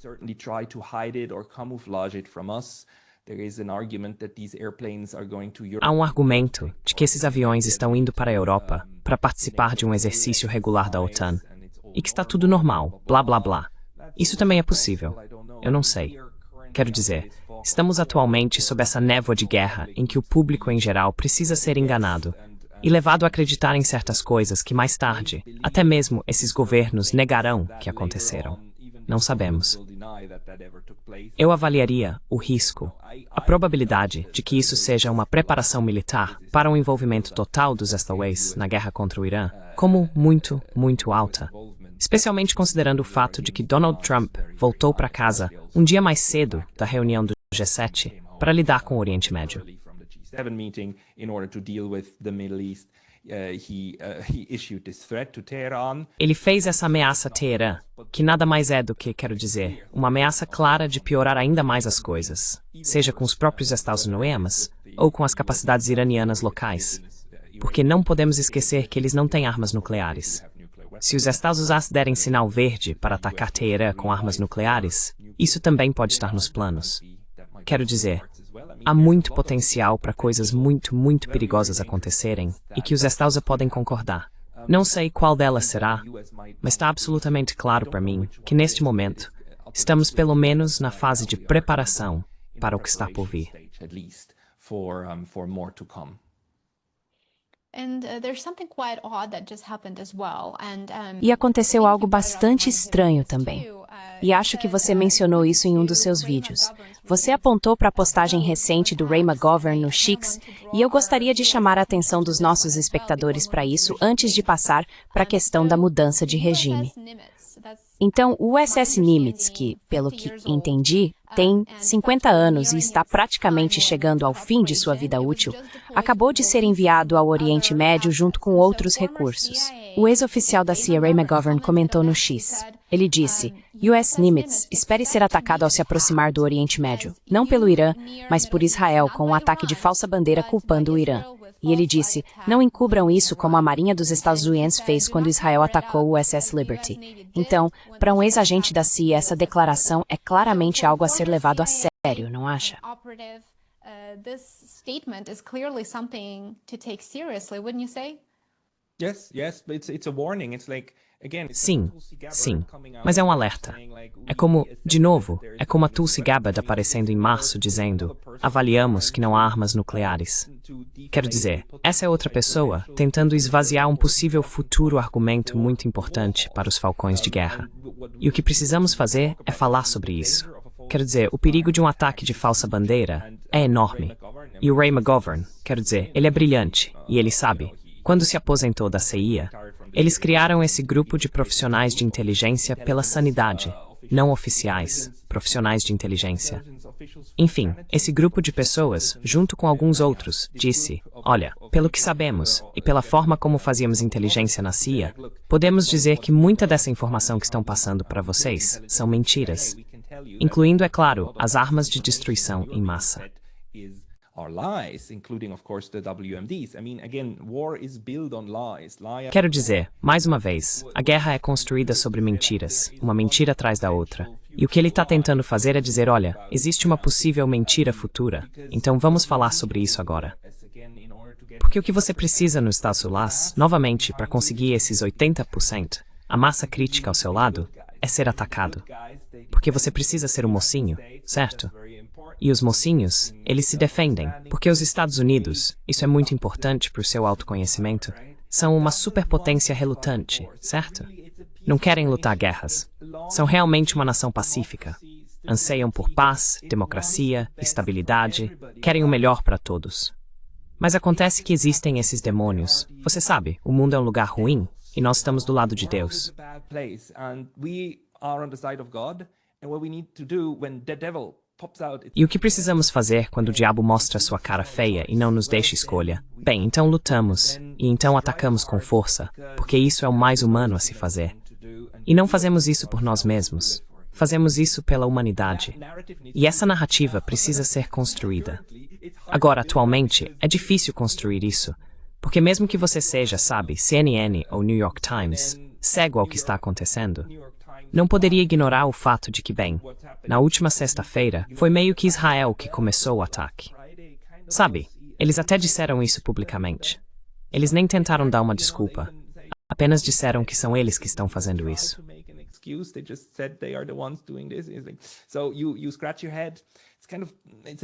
Há um argumento de que esses aviões estão indo para a Europa para participar de um exercício regular da OTAN e que está tudo normal, blá blá blá. Isso também é possível. Eu não sei. Quero dizer, estamos atualmente sob essa névoa de guerra em que o público em geral precisa ser enganado e levado a acreditar em certas coisas que mais tarde, até mesmo esses governos negarão que aconteceram. Não sabemos. Eu avaliaria o risco, a probabilidade de que isso seja uma preparação militar para um envolvimento total dos Estados na guerra contra o Irã, como muito, muito alta. Especialmente considerando o fato de que Donald Trump voltou para casa um dia mais cedo da reunião do G7 para lidar com o Oriente Médio. Ele fez essa ameaça a Teherã, que nada mais é do que, quero dizer, uma ameaça clara de piorar ainda mais as coisas, seja com os próprios Estados Unidos ou com as capacidades iranianas locais, porque não podemos esquecer que eles não têm armas nucleares. Se os Estados Unidos derem sinal verde para atacar Teherã com armas nucleares, isso também pode estar nos planos. Quero dizer, há muito potencial para coisas muito, muito perigosas acontecerem e que os Estados podem concordar. Não sei qual delas será, mas está absolutamente claro para mim que neste momento estamos pelo menos na fase de preparação para o que está por vir. E aconteceu algo bastante estranho também. E acho que você mencionou isso em um dos seus vídeos. Você apontou para a postagem recente do Ray McGovern no X, e eu gostaria de chamar a atenção dos nossos espectadores para isso antes de passar para a questão da mudança de regime. Então, o USS Nimitz, que, pelo que entendi, tem 50 anos e está praticamente chegando ao fim de sua vida útil, acabou de ser enviado ao Oriente Médio junto com outros recursos. O ex-oficial da CIA, Ray McGovern, comentou no X. Ele disse, US Nimitz, espere ser atacado ao se aproximar do Oriente Médio, não pelo Irã, mas por Israel, com um ataque de falsa bandeira culpando o Irã. E ele disse, não encubram isso como a Marinha dos Estados Unidos fez quando Israel atacou o USS Liberty. Então, para um ex-agente da CIA, essa declaração é claramente algo a ser levado a sério, não acha? Sim, sim, mas é um alerta. É como, de novo, é como a Tulsi Gabbard aparecendo em março dizendo, avaliamos que não há armas nucleares. Quero dizer, essa é outra pessoa tentando esvaziar um possível futuro argumento muito importante para os falcões de guerra. E o que precisamos fazer é falar sobre isso. Quero dizer, o perigo de um ataque de falsa bandeira é enorme. E o Ray McGovern, quero dizer, ele é brilhante, e ele sabe. Quando se aposentou da CIA, eles criaram esse grupo de profissionais de inteligência pela sanidade, não oficiais, profissionais de inteligência. Enfim, esse grupo de pessoas, junto com alguns outros, disse, Olha, pelo que sabemos e pela forma como fazíamos inteligência na CIA, podemos dizer que muita dessa informação que estão passando para vocês são mentiras, incluindo, é claro, as armas de destruição em massa. Quero dizer, mais uma vez, a guerra é construída sobre mentiras, uma mentira atrás da outra. E o que ele está tentando fazer é dizer, olha, existe uma possível mentira futura, então vamos falar sobre isso agora. Porque o que você precisa no Estado Solas, novamente, para conseguir esses 80%, a massa crítica ao seu lado, é ser atacado. Porque você precisa ser um mocinho, certo? E os mocinhos, eles se defendem, porque os Estados Unidos, isso é muito importante para o seu autoconhecimento, são uma superpotência relutante, certo? Não querem lutar guerras. São realmente uma nação pacífica. Anseiam por paz, democracia, estabilidade, querem o melhor para todos. Mas acontece que existem esses demônios. Você sabe, o mundo é um lugar ruim e nós estamos do lado de Deus. E o que precisamos fazer quando o diabo mostra sua cara feia e não nos deixa escolha? Bem, então lutamos, e então atacamos com força, porque isso é o mais humano a se fazer. E não fazemos isso por nós mesmos. Fazemos isso pela humanidade. E essa narrativa precisa ser construída. Agora, atualmente, é difícil construir isso, porque mesmo que você seja, sabe, CNN ou New York Times, cego ao que está acontecendo, não poderia ignorar o fato de que, bem, na última sexta-feira, foi meio que Israel que começou o ataque. Sabe, eles até disseram isso publicamente. Eles nem tentaram dar uma desculpa. Apenas disseram que são eles que estão fazendo isso.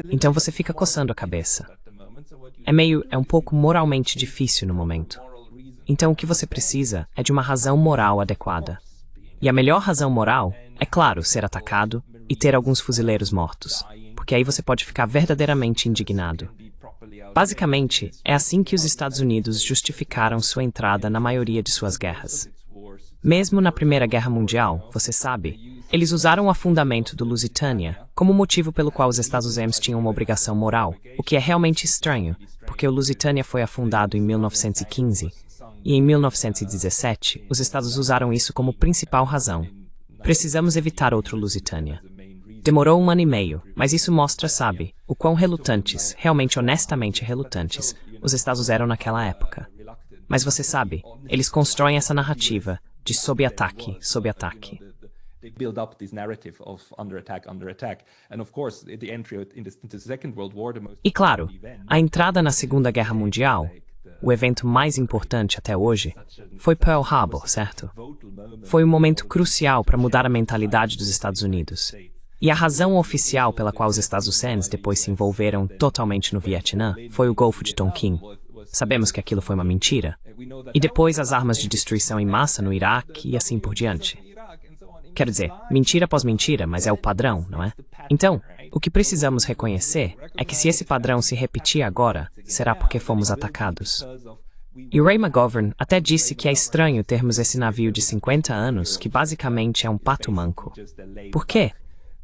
Então você fica coçando a cabeça. É um pouco moralmente difícil no momento. Então o que você precisa é de uma razão moral adequada. E a melhor razão moral é, claro, ser atacado e ter alguns fuzileiros mortos, porque aí você pode ficar verdadeiramente indignado. Basicamente, é assim que os Estados Unidos justificaram sua entrada na maioria de suas guerras. Mesmo na Primeira Guerra Mundial, você sabe, eles usaram o afundamento do Lusitânia como motivo pelo qual os Estados Unidos tinham uma obrigação moral, o que é realmente estranho, porque o Lusitânia foi afundado em 1915, e em 1917, os Estados usaram isso como principal razão. Precisamos evitar outro Lusitânia. Demorou 1 ano e meio, mas isso mostra, sabe, o quão relutantes, realmente honestamente relutantes, os Estados eram naquela época. Mas você sabe, eles constroem essa narrativa de sob ataque, sob ataque. E claro, a entrada na Segunda Guerra Mundial, o evento mais importante até hoje, foi Pearl Harbor, certo? Foi um momento crucial para mudar a mentalidade dos Estados Unidos. E a razão oficial pela qual os Estados Unidos depois se envolveram totalmente no Vietnã foi o Golfo de Tonkin. Sabemos que aquilo foi uma mentira. E depois as armas de destruição em massa no Iraque e assim por diante. Quero dizer, mentira após mentira, mas é o padrão, não é? Então, o que precisamos reconhecer é que se esse padrão se repetir agora, será porque fomos atacados. E o Ray McGovern até disse que é estranho termos esse navio de 50 anos que basicamente é um pato manco. Por quê?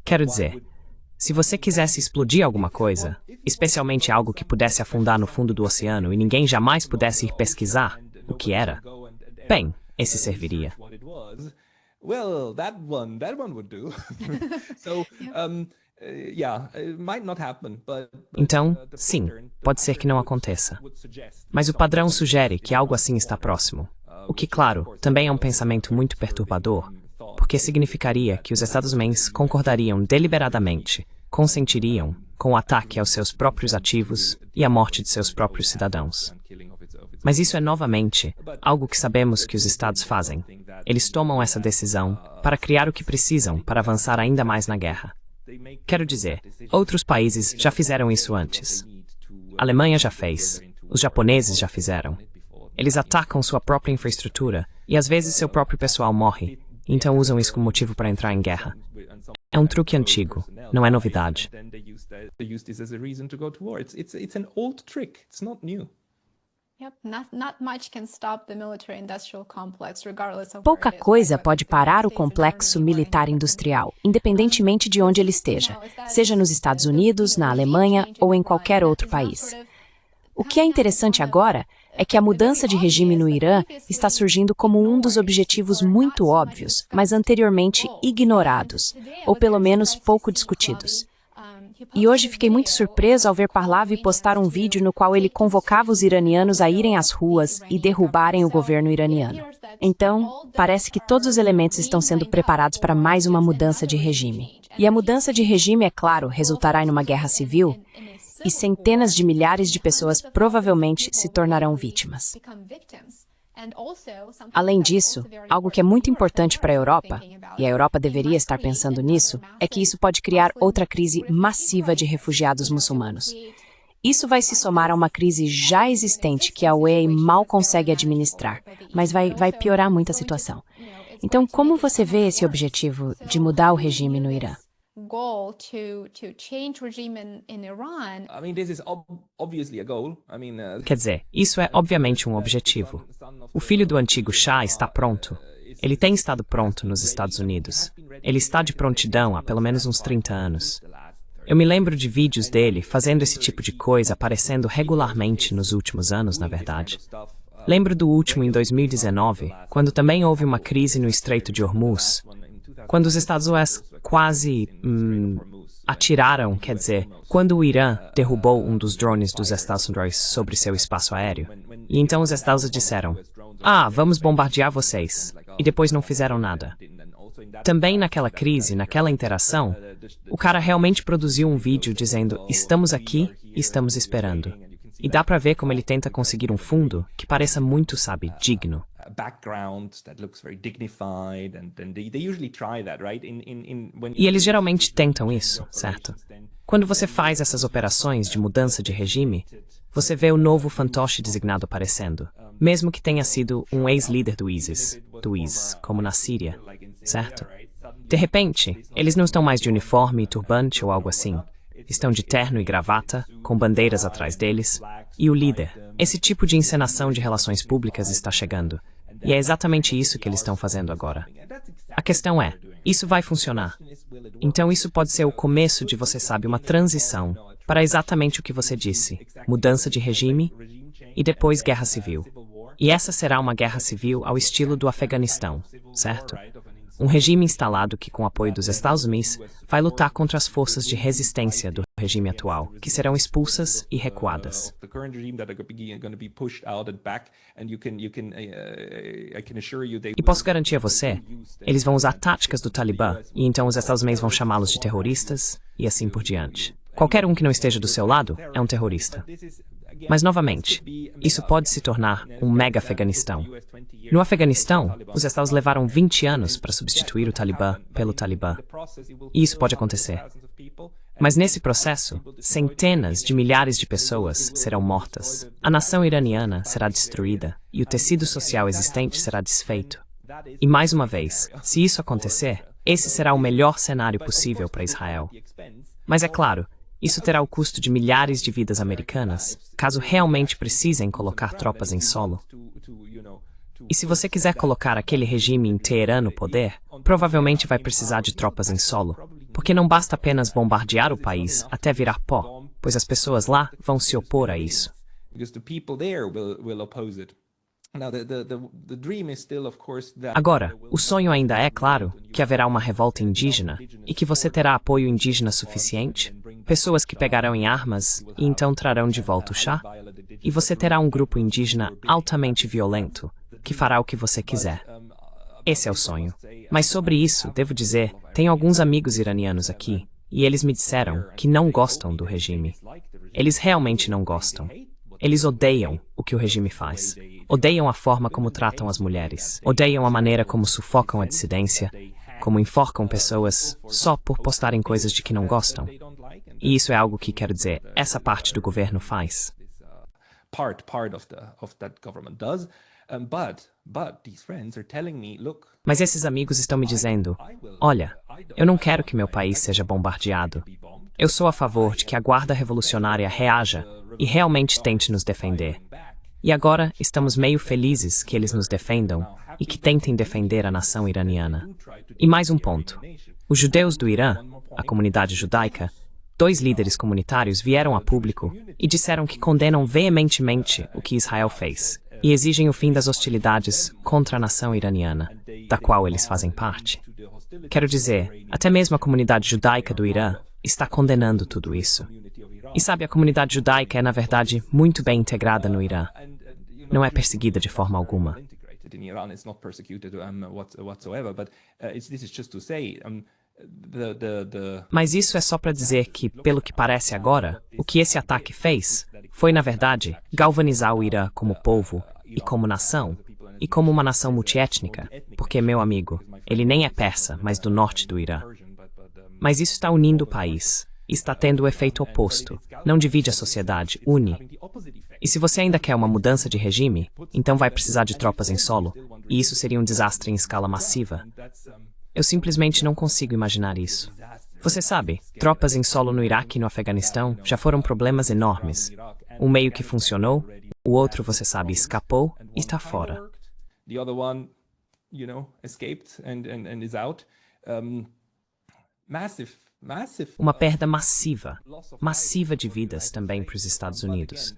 Quero dizer, se você quisesse explodir alguma coisa, especialmente algo que pudesse afundar no fundo do oceano e ninguém jamais pudesse ir pesquisar o que era, bem, esse serviria. Well, that one would do. So, yeah, it might not happen, but Então, sim, pode ser que não aconteça. Mas o padrão sugere que algo assim está próximo. O que, claro, também é um pensamento muito perturbador, porque significaria que os Estados Unidos concordariam deliberadamente, consentiriam com o ataque aos seus próprios ativos e a morte de seus próprios cidadãos. Mas isso é novamente algo que sabemos que os Estados fazem. Eles tomam essa decisão para criar o que precisam para avançar ainda mais na guerra. Quero dizer, outros países já fizeram isso antes. A Alemanha já fez. Os japoneses já fizeram. Eles atacam sua própria infraestrutura e às vezes seu próprio pessoal morre, então usam isso como motivo para entrar em guerra. É um truque antigo, não é novidade. Pouca coisa pode parar o complexo militar-industrial, independentemente de onde ele esteja, seja nos Estados Unidos, na Alemanha ou em qualquer outro país. O que é interessante agora é que a mudança de regime no Irã está surgindo como um dos objetivos muito óbvios, mas anteriormente ignorados, ou pelo menos pouco discutidos. E hoje fiquei muito surpreso ao ver Pahlavi postar um vídeo no qual ele convocava os iranianos a irem às ruas e derrubarem o governo iraniano. Então, parece que todos os elementos estão sendo preparados para mais uma mudança de regime. E a mudança de regime, é claro, resultará em uma guerra civil, e centenas de milhares de pessoas provavelmente se tornarão vítimas. Além disso, algo que é muito importante para a Europa, e a Europa deveria estar pensando nisso, é que isso pode criar outra crise massiva de refugiados muçulmanos. Isso vai se somar a uma crise já existente que a UAE mal consegue administrar, mas vai piorar muito a situação. Então, como você vê esse objetivo de mudar o regime no Irã? Goal to change regime in Iran. I mean, this is obviously a goal. Quer dizer, isso é obviamente um objetivo. O filho do antigo Shah está pronto. Ele tem estado pronto nos Estados Unidos. Ele está de prontidão há pelo menos uns 30 anos. Eu me lembro de vídeos dele fazendo esse tipo de coisa aparecendo regularmente nos últimos anos, na verdade. Lembro do último em 2019, quando também houve uma crise no Estreito de Hormuz, quando os Estados Unidos quase atiraram, quer dizer, quando o Irã derrubou um dos drones dos Estados Unidos sobre seu espaço aéreo. E então os Estados Unidos disseram, vamos bombardear vocês. E depois não fizeram nada. Também naquela crise, naquela interação, o cara realmente produziu um vídeo dizendo, estamos aqui e estamos esperando. E dá pra ver como ele tenta conseguir um fundo que pareça muito, digno. E eles geralmente tentam isso, certo? Quando você faz essas operações de mudança de regime, você vê o novo fantoche designado aparecendo, mesmo que tenha sido um ex-líder do ISIS, como na Síria, certo? De repente, eles não estão mais de uniforme e turbante ou algo assim. Estão de terno e gravata, com bandeiras atrás deles, e o líder. Esse tipo de encenação de relações públicas está chegando. E é exatamente isso que eles estão fazendo agora. A questão é, isso vai funcionar? Então isso pode ser o começo de, uma transição para exatamente o que você disse, mudança de regime e depois guerra civil. E essa será uma guerra civil ao estilo do Afeganistão, certo? Um regime instalado que, com o apoio dos Estados Unidos, vai lutar contra as forças de resistência do regime atual, que serão expulsas e recuadas. E posso garantir a você, eles vão usar táticas do Talibã, e então os Estados Unidos vão chamá-los de terroristas, e assim por diante. Qualquer um que não esteja do seu lado é um terrorista. Mas, novamente, isso pode se tornar um mega Afeganistão. No Afeganistão, os Estados levaram 20 anos para substituir o Talibã pelo Talibã. E isso pode acontecer. Mas nesse processo, centenas de milhares de pessoas serão mortas. A nação iraniana será destruída e o tecido social existente será desfeito. E mais uma vez, se isso acontecer, esse será o melhor cenário possível para Israel. Mas é claro, isso terá o custo de milhares de vidas americanas, caso realmente precisem colocar tropas em solo. E se você quiser colocar aquele regime em Teherã no poder, provavelmente vai precisar de tropas em solo, porque não basta apenas bombardear o país até virar pó, pois as pessoas lá vão se opor a isso. Agora, o sonho ainda é, claro, que haverá uma revolta indígena e que você terá apoio indígena suficiente, pessoas que pegarão em armas e então trarão de volta o chá, e você terá um grupo indígena altamente violento que fará o que você quiser. Esse é o sonho. Mas sobre isso, devo dizer, tenho alguns amigos iranianos aqui, e eles me disseram que não gostam do regime. Eles realmente não gostam. Eles odeiam o que o regime faz. Odeiam a forma como tratam as mulheres. Odeiam a maneira como sufocam a dissidência, como enforcam pessoas só por postarem coisas de que não gostam. E isso é algo que, quero dizer, essa parte do governo faz. Mas esses amigos estão me dizendo, olha, eu não quero que meu país seja bombardeado. Eu sou a favor de que a Guarda Revolucionária reaja e realmente tente nos defender. E agora estamos meio felizes que eles nos defendam e que tentem defender a nação iraniana. E mais um ponto. Os judeus do Irã, a comunidade judaica, 2 líderes comunitários vieram a público e disseram que condenam veementemente o que Israel fez e exigem o fim das hostilidades contra a nação iraniana, da qual eles fazem parte. Quero dizer, até mesmo a comunidade judaica do Irã está condenando tudo isso. E sabe, a comunidade judaica é, na verdade, muito bem integrada no Irã. Não é perseguida de forma alguma. Mas isso é só para dizer que, pelo que parece agora, o que esse ataque fez foi, na verdade, galvanizar o Irã como povo e como nação, e como uma nação multiétnica, porque, meu amigo, ele nem é persa, mas do norte do Irã. Mas isso está unindo o país, e está tendo o efeito oposto. Não divide a sociedade, une. E se você ainda quer uma mudança de regime, então vai precisar de tropas em solo, e isso seria um desastre em escala massiva. Eu simplesmente não consigo imaginar isso. Você sabe, tropas em solo no Iraque e no Afeganistão já foram problemas enormes. Um meio que funcionou, o outro, você sabe, escapou e está fora. Uma perda massiva, massiva de vidas também para os Estados Unidos.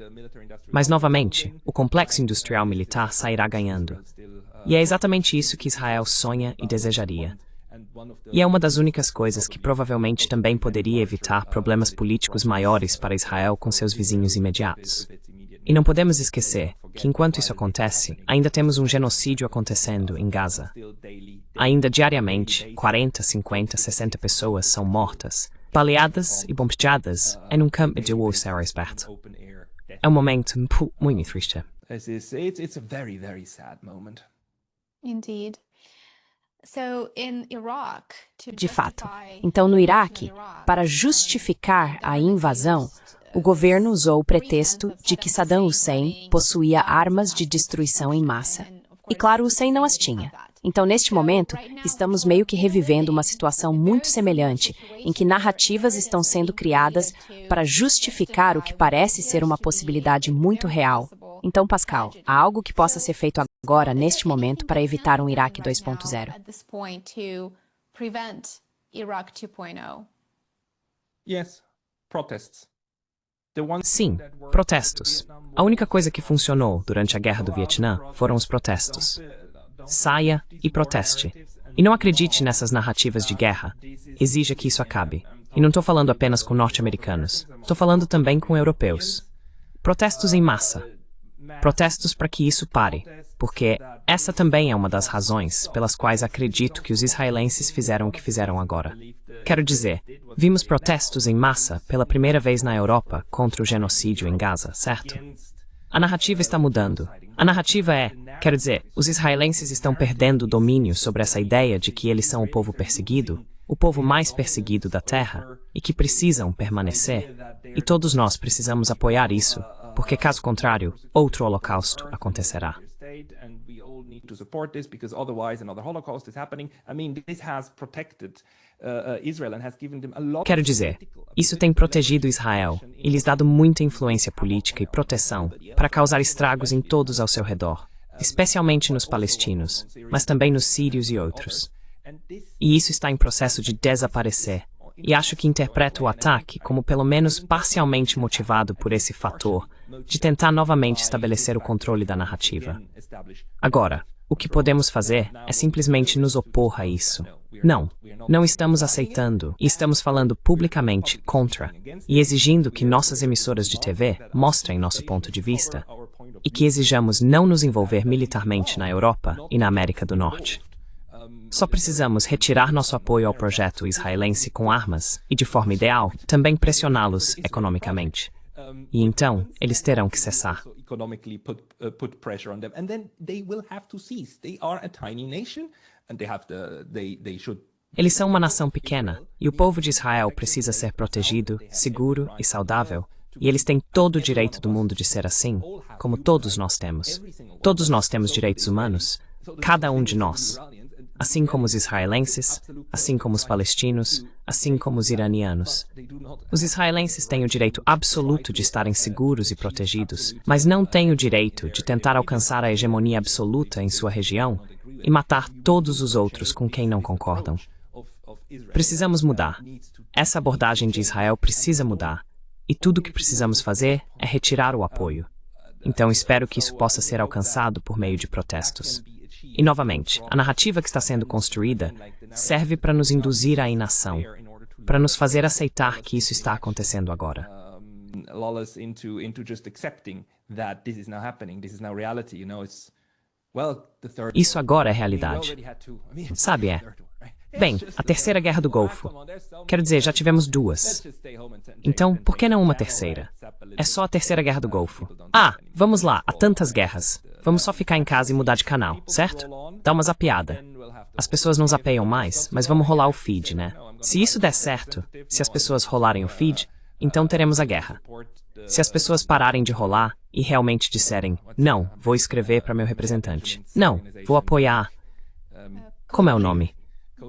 Mas, novamente, o complexo industrial militar sairá ganhando. E é exatamente isso que Israel sonha e desejaria. E é uma das únicas coisas que provavelmente também poderia evitar problemas políticos maiores para Israel com seus vizinhos imediatos. E não podemos esquecer que, enquanto isso acontece, ainda temos um genocídio acontecendo em Gaza. Ainda diariamente, 40, 50, 60 pessoas são mortas, baleadas e bombardeadas em um campo de aberto. É um momento muito triste. It's a very, very sad moment. Indeed. So, in Iraq, De fato. Então, no Iraque, para justificar a invasão, o governo usou o pretexto de que Saddam Hussein possuía armas de destruição em massa. E claro, Hussein não as tinha. Então, neste momento, estamos meio que revivendo uma situação muito semelhante, em que narrativas estão sendo criadas para justificar o que parece ser uma possibilidade muito real. Então, Pascal, há algo que possa ser feito agora, neste momento, para evitar um Iraque 2.0? Yes, protests. Sim, protestos. A única coisa que funcionou durante a Guerra do Vietnã foram os protestos. Saia e proteste. E não acredite nessas narrativas de guerra. Exija que isso acabe. E não estou falando apenas com norte-americanos. Estou falando também com europeus. Protestos em massa. Protestos para que isso pare. Porque essa também é uma das razões pelas quais acredito que os israelenses fizeram o que fizeram agora. Quero dizer, vimos protestos em massa pela primeira vez na Europa contra o genocídio em Gaza, certo? A narrativa está mudando. A narrativa é, quero dizer, os israelenses estão perdendo o domínio sobre essa ideia de que eles são o povo perseguido, o povo mais perseguido da Terra, e que precisam permanecer. E todos nós precisamos apoiar isso, porque caso contrário, outro holocausto acontecerá. Quero dizer, isso tem protegido Israel e lhes dado muita influência política e proteção para causar estragos em todos ao seu redor, especialmente nos palestinos, mas também nos sírios e outros. E isso está em processo de desaparecer, e acho que interpreto o ataque como pelo menos parcialmente motivado por esse fator de tentar novamente estabelecer o controle da narrativa. Agora, o que podemos fazer é simplesmente nos opor a isso. Não estamos aceitando e estamos falando publicamente contra e exigindo que nossas emissoras de TV mostrem nosso ponto de vista e que exijamos não nos envolver militarmente na Europa e na América do Norte. Só precisamos retirar nosso apoio ao projeto israelense com armas e, de forma ideal, também pressioná-los economicamente. E então, eles terão que cessar. Eles são uma nação pequena, e o povo de Israel precisa ser protegido, seguro e saudável, e eles têm todo o direito do mundo de ser assim, como todos nós temos. Todos nós temos direitos humanos, cada um de nós. Assim como os israelenses, assim como os palestinos, assim como os iranianos. Os israelenses têm o direito absoluto de estarem seguros e protegidos, mas não têm o direito de tentar alcançar a hegemonia absoluta em sua região e matar todos os outros com quem não concordam. Precisamos mudar. essa abordagem de Israel precisa mudar, e tudo o que precisamos fazer é retirar o apoio. Então espero que isso possa ser alcançado por meio de protestos. E novamente, a narrativa que está sendo construída serve para nos induzir à inação, para nos fazer aceitar que isso está acontecendo agora. Isso agora é realidade. Sabe, Bem, a Terceira Guerra do Golfo. Quero dizer, já tivemos 2. Então, por que não uma terceira? É só a Terceira Guerra do Golfo. Vamos lá, há tantas guerras. Vamos só ficar em casa e mudar de canal, certo? Dá uma zapeada. As pessoas não zapeiam mais, mas vamos rolar o feed, né? Se isso der certo, se as pessoas rolarem o feed, então teremos a guerra. Se as pessoas pararem de rolar e realmente disserem, não, vou escrever para meu representante. Não, vou apoiar... Como é o nome?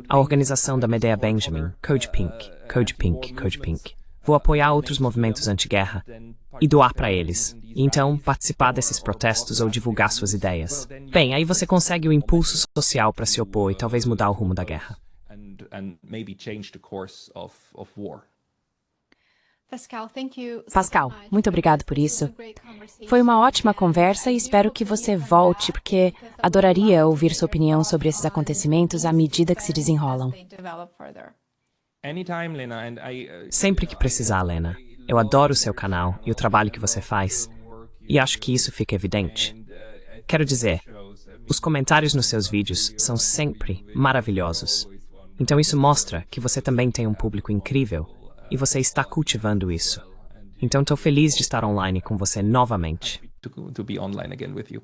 A organização da Medea Benjamin, Code Pink. Vou apoiar outros movimentos anti-guerra e doar para eles. E então, participar desses protestos ou divulgar suas ideias. Bem, aí você consegue o impulso social para se opor e talvez mudar o rumo da guerra. Pascal, muito obrigado por isso. Foi uma ótima conversa e espero que você volte, porque adoraria ouvir sua opinião sobre esses acontecimentos à medida que se desenrolam. Sempre que precisar, Lena. Eu adoro o seu canal e o trabalho que você faz, e acho que isso fica evidente. Quero dizer, os comentários nos seus vídeos são sempre maravilhosos. Então isso mostra que você também tem um público incrível, e você está cultivando isso. Então estou feliz de estar online com você novamente. To be online again with you.